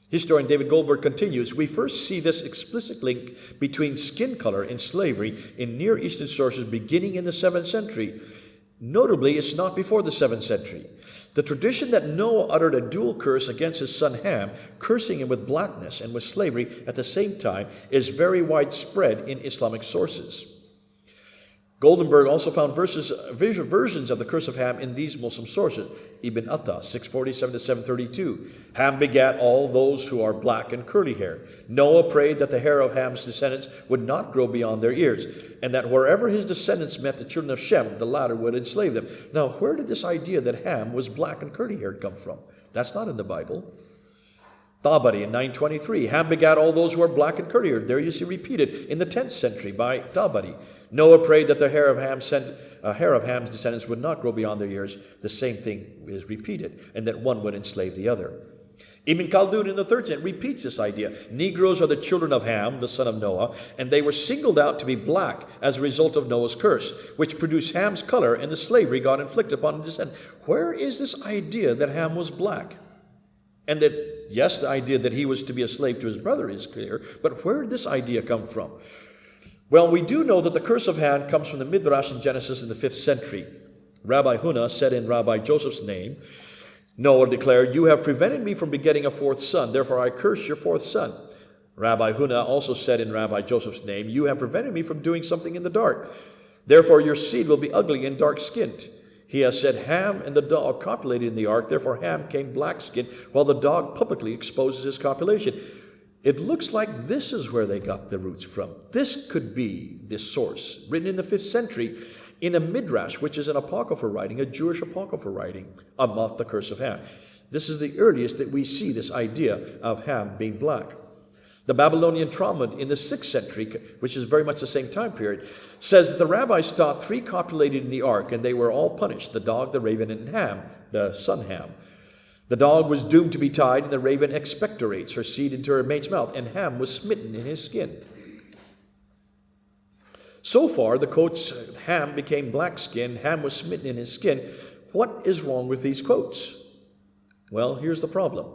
Historian David Goldberg continues, we first see this explicit link between skin color and slavery in Near Eastern sources beginning in the 7th century. Notably, it's not before the 7th century. The tradition that Noah uttered a dual curse against his son Ham, cursing him with blackness and with slavery at the same time, is very widespread in Islamic sources. Goldenberg also found versions of the curse of Ham in these Muslim sources. Ibn Atta, 647 to 732. Ham begat all those who are black and curly hair. Noah prayed that the hair of Ham's descendants would not grow beyond their ears, and that wherever his descendants met the children of Shem, the latter would enslave them. Now, where did this idea that Ham was black and curly-haired come from? That's not in the Bible. Tabari in 923. Ham begat all those who are black and curly-haired. There you see repeated in the 10th century by Tabari. Noah prayed that the hair of Ham's descendants would not grow beyond their ears. The same thing is repeated, and that one would enslave the other. Ibn Khaldun in the 3rd century repeats this idea. Negroes are the children of Ham, the son of Noah, and they were singled out to be black as a result of Noah's curse, which produced Ham's color and the slavery God inflicted upon his descendants. Where is this idea that Ham was black? And that, yes, the idea that he was to be a slave to his brother is clear, but where did this idea come from? Well, we do know that the curse of Ham comes from the Midrash in Genesis in the 5th century. Rabbi Huna said in Rabbi Joseph's name, Noah declared, "You have prevented me from begetting a fourth son, therefore I curse your fourth son." Rabbi Huna also said in Rabbi Joseph's name, "You have prevented me from doing something in the dark, therefore your seed will be ugly and dark-skinned." He has said, "Ham and the dog copulated in the ark, therefore Ham came black-skinned, while the dog publicly exposes his copulation." It looks like this is where they got the roots from. This could be the source, written in the 5th century in a midrash, which is an apocryphal writing, a Jewish apocryphal writing about the curse of Ham. This is the earliest that we see this idea of Ham being black. The Babylonian Talmud in the 6th century, which is very much the same time period, says that the rabbis thought 3 copulated in the ark, and they were all punished: the dog, the raven, and Ham, the son Ham. The dog was doomed to be tied, and the raven expectorates her seed into her mate's mouth, and Ham was smitten in his skin. So far, the quotes, Ham became black-skinned, Ham was smitten in his skin. What is wrong with these quotes? Well, here's the problem.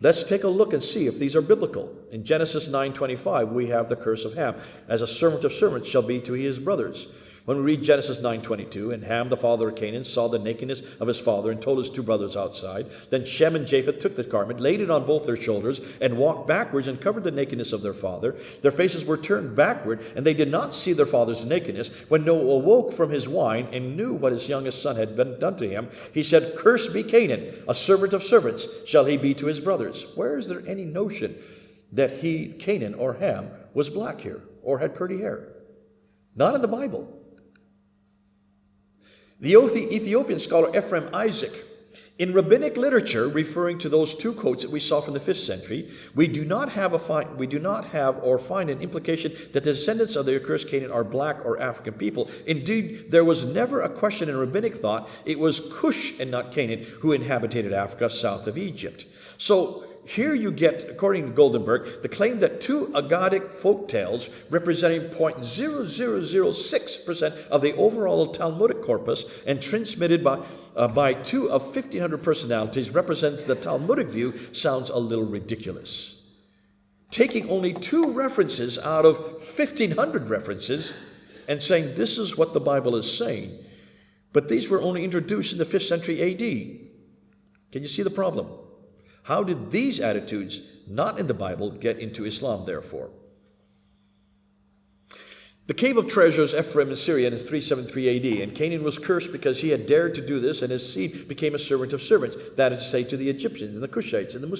Let's take a look and see if these are biblical. In Genesis 9:25, we have the curse of Ham. "As a servant of servants shall be to his brothers." When we read Genesis 9:22, "And Ham, the father of Canaan, saw the nakedness of his father and told his 2 brothers outside. Then Shem and Japheth took the garment, laid it on both their shoulders, and walked backwards and covered the nakedness of their father. Their faces were turned backward, and they did not see their father's nakedness. When Noah awoke from his wine and knew what his youngest son had been done to him, he said, 'Cursed be Canaan, a servant of servants shall he be to his brothers.'" Where is there any notion that Canaan or Ham, was black here or had curly hair? Not in the Bible. The Ethiopian scholar Ephraim Isaac, in rabbinic literature, referring to those 2 quotes that we saw from the 5th century, we do not have or find an implication that the descendants of the accursed Canaan are black or African people. Indeed, there was never a question in rabbinic thought. It was Cush and not Canaan who inhabited Africa south of Egypt. So here you get, according to Goldenberg, the claim that 2 Agadic folk tales representing 0.0006% of the overall Talmudic corpus and transmitted by 2 of 1,500 personalities represents the Talmudic view sounds a little ridiculous. Taking only 2 references out of 1,500 references and saying this is what the Bible is saying, but these were only introduced in the 5th century AD. Can you see the problem? How did these attitudes, not in the Bible, get into Islam, therefore? The Cave of Treasures, Ephraim in Syria, in 373 AD, and Canaan was cursed because he had dared to do this, and his seed became a servant of servants. That is to say, to the Egyptians, and the Cushites, and the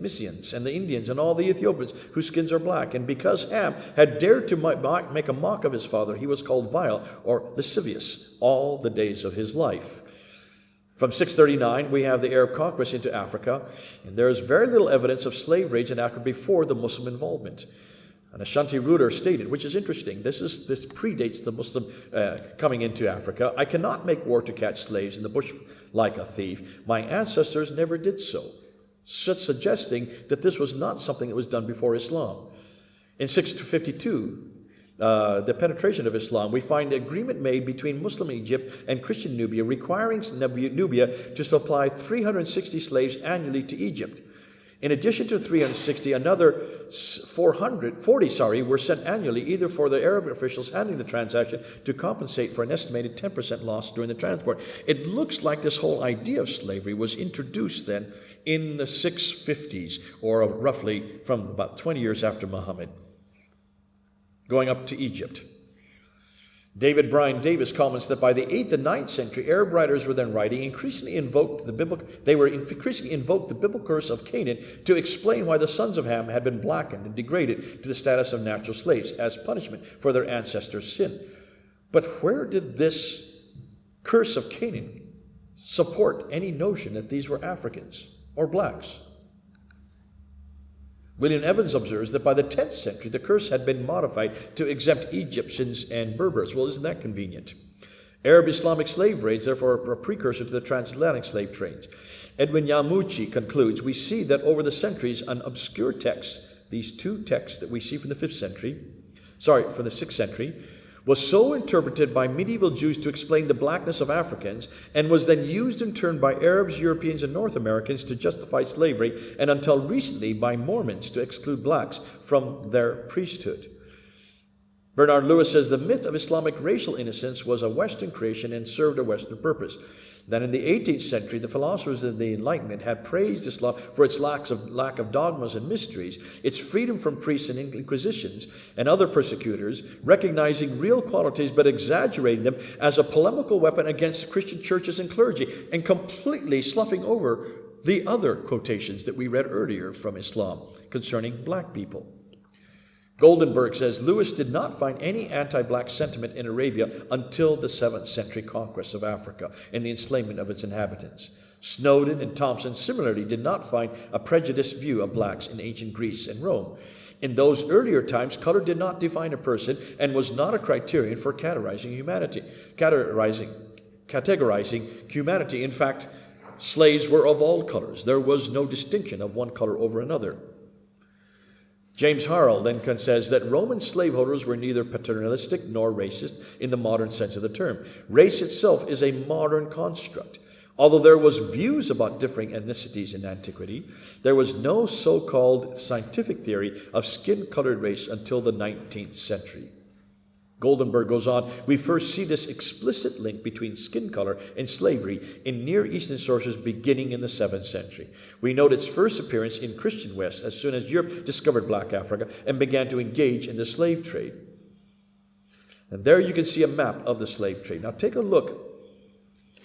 Mysians, and the Indians, and all the Ethiopians whose skins are black. And because Ham had dared to make a mock of his father, he was called vile, or lascivious, all the days of his life. From 639, we have the Arab conquest into Africa, and there is very little evidence of slave raids in Africa before the Muslim involvement. An Ashanti ruler stated, which is interesting, this predates the Muslim coming into Africa, "I cannot make war to catch slaves in the bush like a thief. My ancestors never did so," suggesting that this was not something that was done before Islam. In 652, the penetration of Islam, we find an agreement made between Muslim Egypt and Christian Nubia requiring Nubia to supply 360 slaves annually to Egypt. In addition to 360, another 40 were sent annually, either for the Arab officials handling the transaction to compensate for an estimated 10% loss during the transport. It looks like this whole idea of slavery was introduced then in the 650s, or roughly from about 20 years after Muhammad, going up to Egypt. David Bryan Davis comments that by the 8th and 9th century, Arab writers were then writing, increasingly invoked the biblical curse of Canaan to explain why the sons of Ham had been blackened and degraded to the status of natural slaves as punishment for their ancestors' sin. But where did this curse of Canaan support any notion that these were Africans or blacks? William Evans observes that by the 10th century, the curse had been modified to exempt Egyptians and Berbers. Well, isn't that convenient? Arab Islamic slave raids, therefore, are a precursor to the transatlantic slave trades. Edwin Yamuchi concludes, "We see that over the centuries, an obscure text," these 2 texts that we see from the 6th century, was so interpreted by medieval Jews to explain the blackness of Africans, and was then used in turn by Arabs, Europeans, and North Americans to justify slavery, and until recently by Mormons to exclude blacks from their priesthood. Bernard Lewis says the myth of Islamic racial innocence was a Western creation and served a Western purpose. Then in the 18th century, the philosophers of the Enlightenment had praised Islam for its lack of dogmas and mysteries, its freedom from priests and inquisitions and other persecutors, recognizing real qualities but exaggerating them as a polemical weapon against Christian churches and clergy, and completely sloughing over the other quotations that we read earlier from Islam concerning black people. Goldenberg says Lewis did not find any anti-black sentiment in Arabia until the 7th century conquest of Africa and the enslavement of its inhabitants. Snowden and Thompson similarly did not find a prejudiced view of blacks in ancient Greece and Rome. In those earlier times, color did not define a person and was not a criterion for categorizing humanity. Categorizing humanity. In fact, slaves were of all colors. There was no distinction of one color over another. James Harrell then says that Roman slaveholders were neither paternalistic nor racist in the modern sense of the term. Race itself is a modern construct. Although there was views about differing ethnicities in antiquity, there was no so-called scientific theory of skin-colored race until the 19th century. Goldenberg goes on, we first see this explicit link between skin color and slavery in Near Eastern sources beginning in the 7th century. We note its first appearance in Christian West as soon as Europe discovered black Africa and began to engage in the slave trade. And there you can see a map of the slave trade. Now take a look.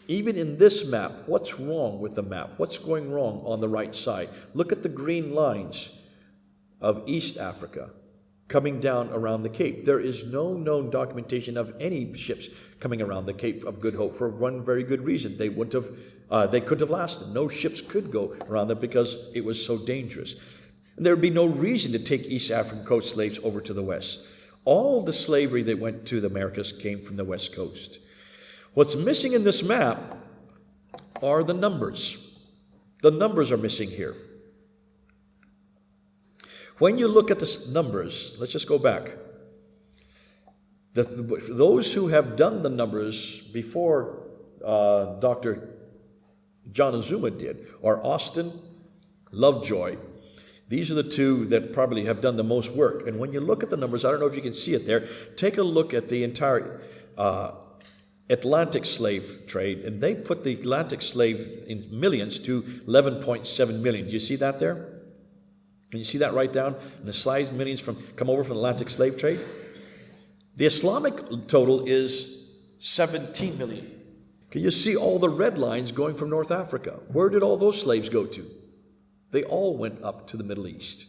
Even in this map, what's wrong with the map? What's going wrong on the right side? Look at the green lines of East Africa coming down around the Cape. There is no known documentation of any ships coming around the Cape of Good Hope for one very good reason. They couldn't have lasted. No ships could go around them because it was so dangerous. And there would be no reason to take East African coast slaves over to the West. All the slavery that went to the Americas came from the West Coast. What's missing in this map are the numbers. The numbers are missing here. When you look at the numbers, let's just go back. Those who have done the numbers before Dr. John Azuma did are Austin, Lovejoy. These are the two that probably have done the most work. And when you look at the numbers, I don't know if you can see it there, take a look at the entire Atlantic slave trade, and they put the Atlantic slave in millions to 11.7 million. Do you see that there? Can you see that right down? And the slides millions come over from the Atlantic slave trade. The Islamic total is 17 million. Can you see all the red lines going from North Africa? Where did all those slaves go to? They all went up to the Middle East.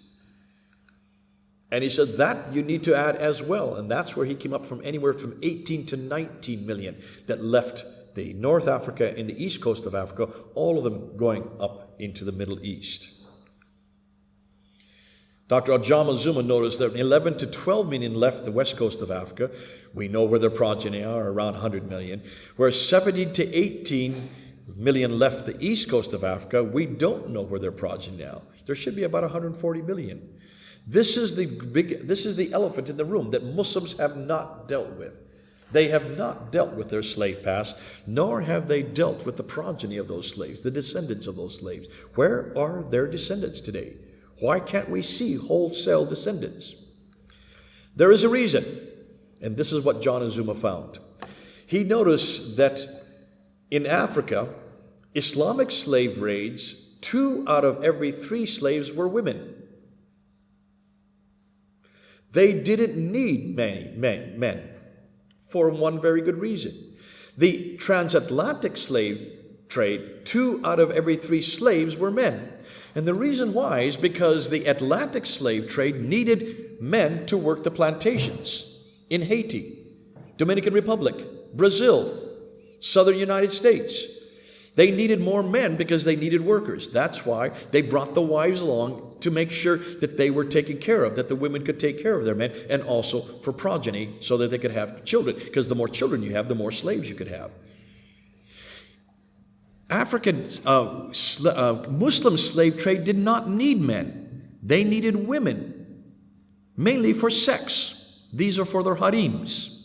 And he said that you need to add as well. And that's where he came up from anywhere from 18 to 19 million that left the North Africa and the east coast of Africa, all of them going up into the Middle East. Dr. Ajama Zuma noticed that 11 to 12 million left the west coast of Africa. We know where their progeny are, around 100 million. Whereas 17 to 18 million left the east coast of Africa. We don't know where their progeny are. There should be about 140 million. This is the elephant in the room that Muslims have not dealt with. They have not dealt with their slave past, nor have they dealt with the progeny of those slaves, the descendants of those slaves. Where are their descendants today? Why can't we see wholesale descendants? There is a reason, and this is what John Azuma found. He noticed that in Africa, Islamic slave raids, 2 out of every 3 slaves were women. They didn't need many men for one very good reason. The transatlantic slave trade, 2 out of every 3 slaves were men. And the reason why is because the Atlantic slave trade needed men to work the plantations in Haiti, Dominican Republic, Brazil, southern United States. They needed more men because they needed workers. That's why they brought the wives along to make sure that they were taken care of, that the women could take care of their men, and also for progeny so that they could have children. Because the more children you have, the more slaves you could have. African Muslim slave trade did not need men. They needed women, mainly for sex. These are for their harems.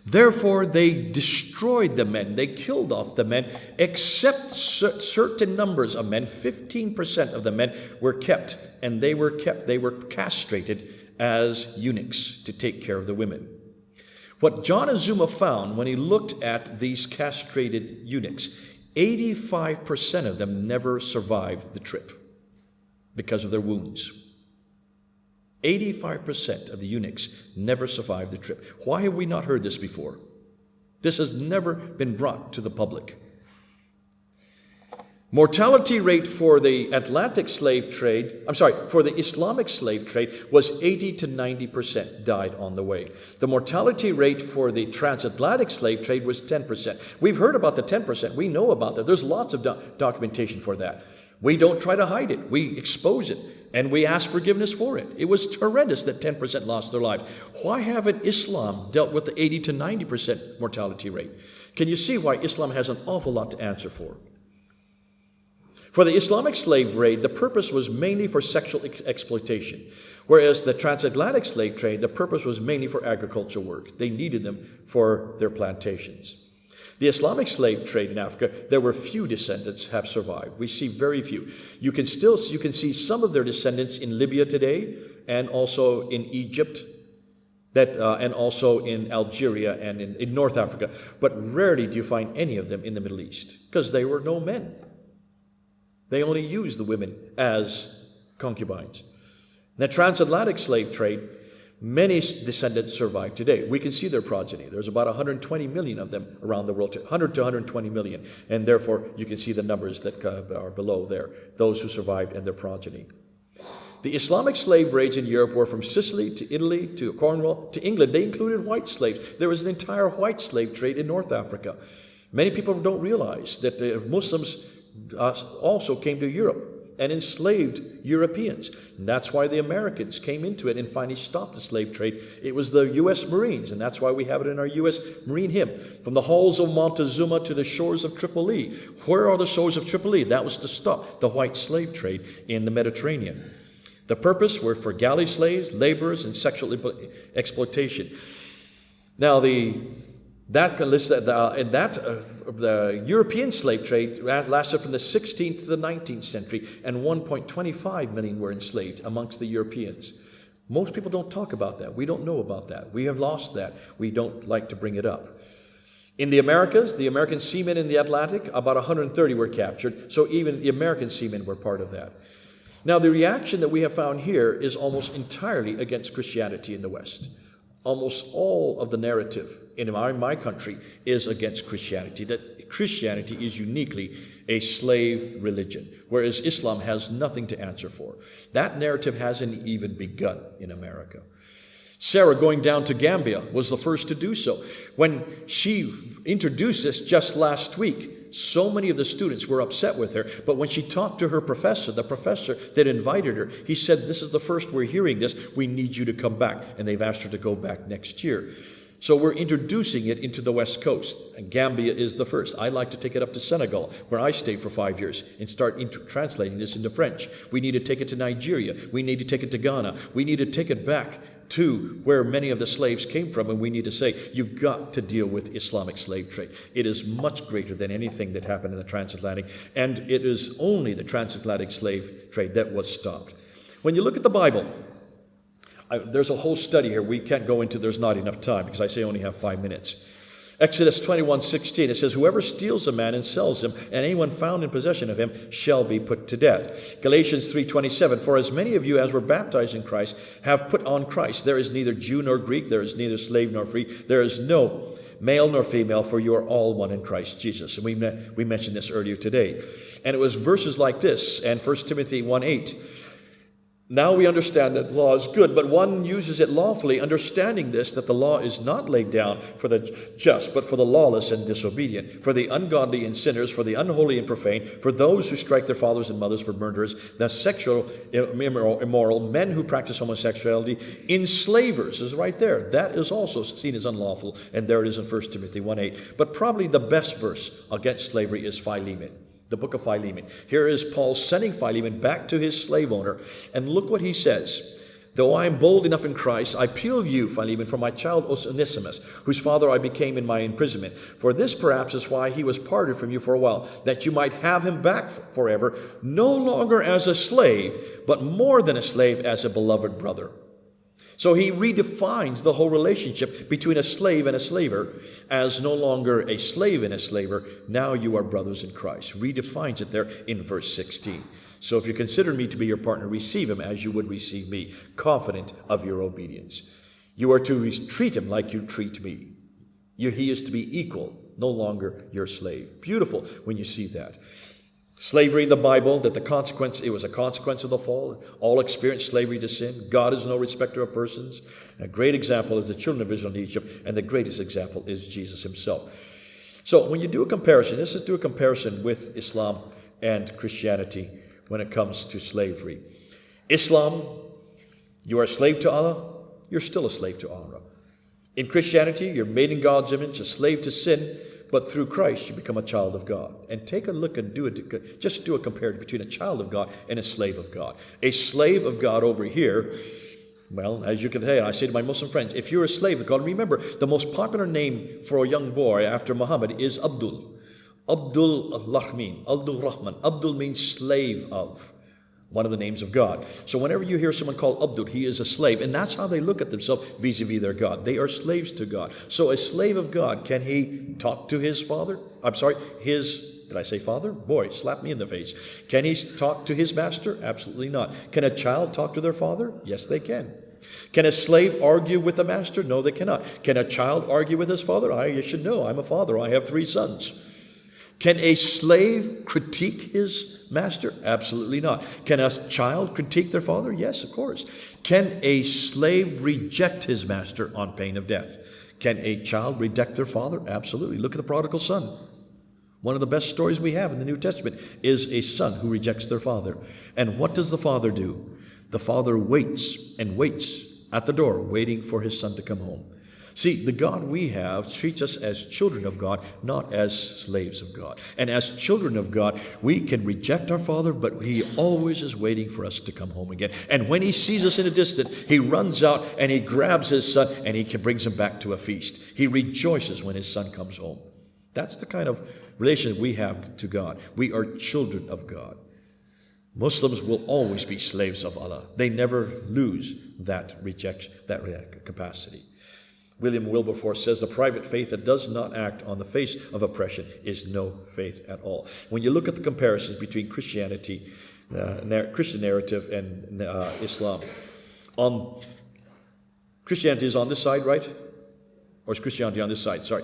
Therefore, they destroyed the men. They killed off the men, except certain numbers of men. 15% of the men were kept, and they were castrated as eunuchs to take care of the women. What John Azuma found when he looked at these castrated eunuchs, 85% of them never survived the trip because of their wounds. 85% of the eunuchs never survived the trip. Why have we not heard this before? This has never been brought to the public. Mortality rate for the Islamic slave trade was 80 to 90% died on the way. The mortality rate for the transatlantic slave trade was 10%. We've heard about the 10%. We know about that. There's lots of documentation for that. We don't try to hide it. We expose it, and we ask forgiveness for it. It was horrendous that 10% lost their lives. Why haven't Islam dealt with the 80 to 90% mortality rate? Can you see why Islam has an awful lot to answer for? For the Islamic slave trade, the purpose was mainly for sexual exploitation, whereas the transatlantic slave trade, the purpose was mainly for agricultural work. They needed them for their plantations. The Islamic slave trade in Africa, there were few descendants have survived. We see very few. You can see some of their descendants in Libya today, and also in Egypt, and also in Algeria and in North Africa. But rarely do you find any of them in the Middle East, because they were no men. They only used the women as concubines. The transatlantic slave trade, many descendants survive today. We can see their progeny. There's about 120 million of them around the world, 100 to 120 million. And therefore, you can see the numbers that are below there, those who survived and their progeny. The Islamic slave raids in Europe were from Sicily to Italy to Cornwall to England. They included white slaves. There was an entire white slave trade in North Africa. Many people don't realize that the Muslims also came to Europe and enslaved Europeans. And that's why the Americans came into it and finally stopped the slave trade. It was the U.S. Marines, and that's why we have it in our U.S. Marine hymn. From the halls of Montezuma to the shores of Tripoli. Where are the shores of Tripoli? That was to stop the white slave trade in the Mediterranean. The purpose were for galley slaves, laborers, and sexual exploitation. Now, the European slave trade lasted from the 16th to the 19th century, and 1.25 million were enslaved amongst the Europeans. Most people don't talk about that. We don't know about that. We have lost that. We don't like to bring it up. In the Americas, the American seamen in the Atlantic, about 130 were captured, so even the American seamen were part of that. Now, the reaction that we have found here is almost entirely against Christianity in the West. Almost all of the narrative in my country is against Christianity, that Christianity is uniquely a slave religion, whereas Islam has nothing to answer for. That narrative hasn't even begun in America. Sarah, going down to Gambia, was the first to do so. When she introduced this just last week, so many of the students were upset with her, but when she talked to her professor, the professor that invited her, he said, "This is the first we're hearing this. We need you to come back." And they've asked her to go back next year. So we're introducing it into the West Coast, and Gambia is the first. I'd like to take it up to Senegal, where I stayed for 5 years, and start translating this into French. We need to take it to Nigeria. We need to take it to Ghana. We need to take it back to where many of the slaves came from, and we need to say, you've got to deal with Islamic slave trade. It is much greater than anything that happened in the transatlantic, and it is only the transatlantic slave trade that was stopped. When you look at the Bible, there's a whole study here we can't go into. There's not enough time because I say I only have 5 minutes. Exodus 21:16, it says, "Whoever steals a man and sells him, and anyone found in possession of him, shall be put to death." Galatians 3:27, "For as many of you as were baptized in Christ have put on Christ. There is neither Jew nor Greek, there is neither slave nor free, there is no male nor female, for you are all one in Christ Jesus." And we mentioned this earlier today. And it was verses like this, and 1 Timothy 1:8. "Now we understand that law is good, but one uses it lawfully, understanding this, that the law is not laid down for the just, but for the lawless and disobedient, for the ungodly and sinners, for the unholy and profane, for those who strike their fathers and mothers, for murderers, the sexual immoral, men who practice homosexuality, enslavers," is right there. That is also seen as unlawful, and there it is in 1 Timothy 1:8. But probably the best verse against slavery is Philemon. The book of Philemon. Here is Paul sending Philemon back to his slave owner. And look what he says. "Though I am bold enough in Christ, I appeal you, Philemon, for my child Onesimus, whose father I became in my imprisonment. For this perhaps is why he was parted from you for a while, that you might have him back forever, no longer as a slave, but more than a slave, as a beloved brother." So he redefines the whole relationship between a slave and a slaver as no longer a slave and a slaver. Now you are brothers in Christ. Redefines it there in verse 16. So if you consider me to be your partner, receive him as you would receive me, confident of your obedience. You are to treat him like you treat me. He is to be equal, no longer your slave. Beautiful when you see that. Slavery in the Bible, that it was a consequence of the fall. All experienced slavery to sin. God is no respecter of persons. A great example is the children of Israel in Egypt, and the greatest example is Jesus himself. So when you do a comparison, let's just do a comparison with Islam and Christianity when it comes to slavery. Islam, you are a slave to Allah, you're still a slave to Allah. In Christianity, you're made in God's image, a slave to sin, but through Christ, you become a child of God. And take a look and just do a comparison between a child of God and a slave of God. A slave of God over here, well, as you can tell, I say to my Muslim friends, if you're a slave of God, remember, the most popular name for a young boy after Muhammad is Abdul. Abdul Rahman. Abdul means slave of. One of the names of God. So whenever you hear someone called Abdul, he is a slave. And that's how they look at themselves vis-a-vis their God. They are slaves to God. So a slave of God, can he talk to his father? Did I say father? Boy, slap me in the face. Can he talk to his master? Absolutely not. Can a child talk to their father? Yes, they can. Can a slave argue with the master? No, they cannot. Can a child argue with his father? You should know, I'm a father. I have 3 sons. Can a slave critique his master? Absolutely not. Can a child critique their father? Yes, of course. Can a slave reject his master on pain of death? Can a child reject their father? Absolutely. Look at the prodigal son. One of the best stories we have in the New Testament is a son who rejects their father. And what does the father do? The father waits and waits at the door, waiting for his son to come home. See, the God we have treats us as children of God, not as slaves of God. And as children of God, we can reject our Father, but he always is waiting for us to come home again. And when he sees us in a distance, he runs out and he grabs his son and he brings him back to a feast. He rejoices when his son comes home. That's the kind of relationship we have to God. We are children of God. Muslims will always be slaves of Allah. They never lose that capacity. William Wilberforce says the private faith that does not act on the face of oppression is no faith at all. When you look at the comparisons between Christianity, Christian narrative, and Islam, Christianity is on this side, right? Or is Christianity on this side? Sorry,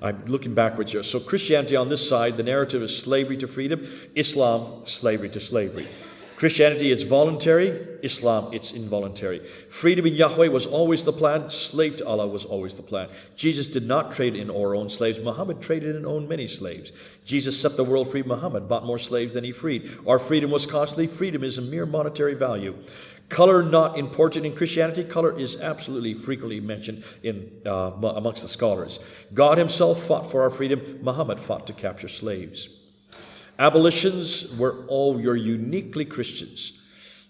I'm looking backwards here. So Christianity on this side, the narrative is slavery to freedom. Islam, slavery to slavery. Christianity, it's voluntary. Islam, it's involuntary. Freedom in Yahweh was always the plan. Slave to Allah was always the plan. Jesus did not trade in or own slaves. Muhammad traded and owned many slaves. Jesus set the world free. Muhammad bought more slaves than he freed. Our freedom was costly. Freedom is a mere monetary value. Color not important in Christianity. Color is absolutely frequently mentioned amongst the scholars. God himself fought for our freedom. Muhammad fought to capture slaves. Abolitions were all uniquely Christians.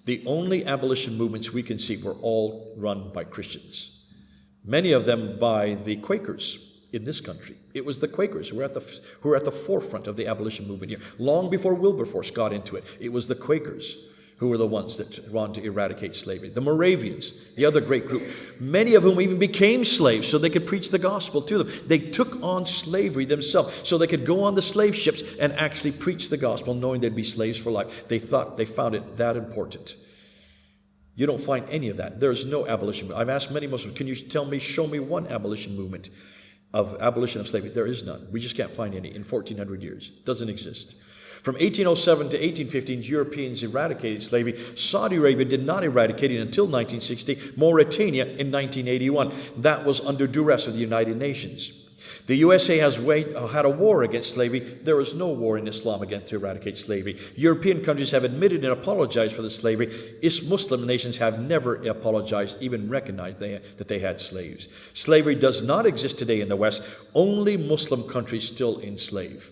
The only abolition movements we can see were all run by Christians. Many of them by the Quakers in this country. It was the Quakers who were at the forefront of the abolition movement here. Long before Wilberforce got into it, it was the Quakers who were the ones that wanted to eradicate slavery. The Moravians, the other great group, many of whom even became slaves so they could preach the gospel to them. They took on slavery themselves so they could go on the slave ships and actually preach the gospel knowing they'd be slaves for life. They found it that important. You don't find any of that. There's no abolition. I've asked many Muslims, can you show me one abolition movement of abolition of slavery? There is none. We just can't find any in 1400 years. It doesn't exist. From 1807 to 1815, Europeans eradicated slavery. Saudi Arabia did not eradicate it until 1960. Mauritania in 1981. That was under duress of the United Nations. The USA has had a war against slavery. There is no war in Islam to eradicate slavery. European countries have admitted and apologized for the slavery. Muslim nations have never apologized, even recognized that they had slaves. Slavery does not exist today in the West. Only Muslim countries still enslave.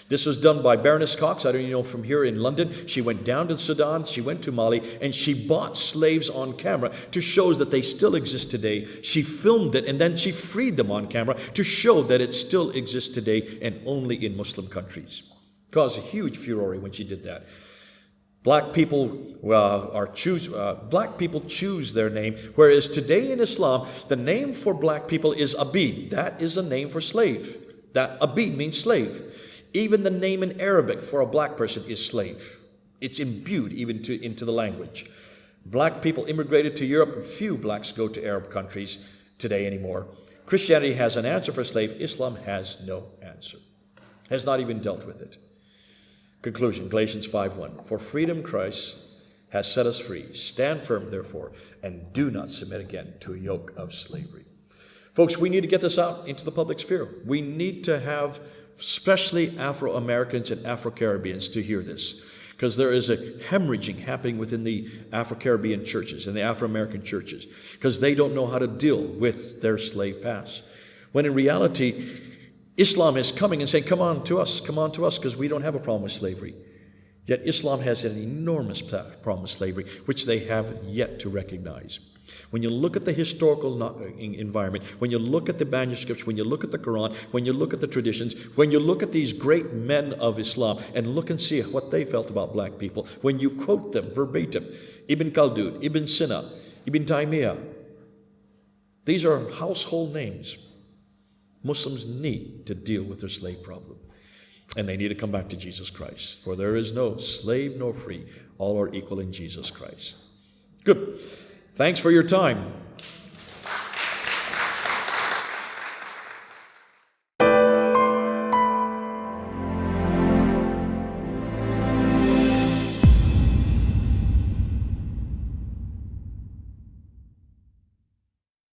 This was done by Baroness Cox. I don't even know, from here in London. She went down to Sudan, she went to Mali, and she bought slaves on camera to show that they still exist today. She filmed it, and then she freed them on camera to show that it still exists today and only in Muslim countries. Caused a huge furore when she did that. Black people black people choose their name, whereas today in Islam, the name for black people is Abid. That is a name for slave. That Abid means slave. Even the name in Arabic for a black person is slave. It's imbued even into the language. Black people immigrated to Europe, and few blacks go to Arab countries today anymore. Christianity has an answer for slave. Islam has no answer. Has not even dealt with it. Conclusion, Galatians 5:1. For freedom Christ has set us free. Stand firm, therefore, and do not submit again to a yoke of slavery. Folks, we need to get this out into the public sphere. We need to have especially Afro-Americans and Afro-Caribbeans to hear this, because there is a hemorrhaging happening within the Afro-Caribbean churches and the Afro-American churches, because they don't know how to deal with their slave past. When in reality, Islam is coming and saying, come on to us, because we don't have a problem with slavery. Yet Islam has an enormous problem with slavery, which they have yet to recognize. When you look at the historical environment, when you look at the manuscripts, when you look at the Quran, when you look at the traditions, when you look at these great men of Islam and look and see what they felt about black people, when you quote them verbatim, Ibn Khaldun, Ibn Sina, Ibn Taymiyyah, these are household names. Muslims need to deal with their slave problem. And they need to come back to Jesus Christ. For there is no slave nor free. All are equal in Jesus Christ. Good. Thanks for your time.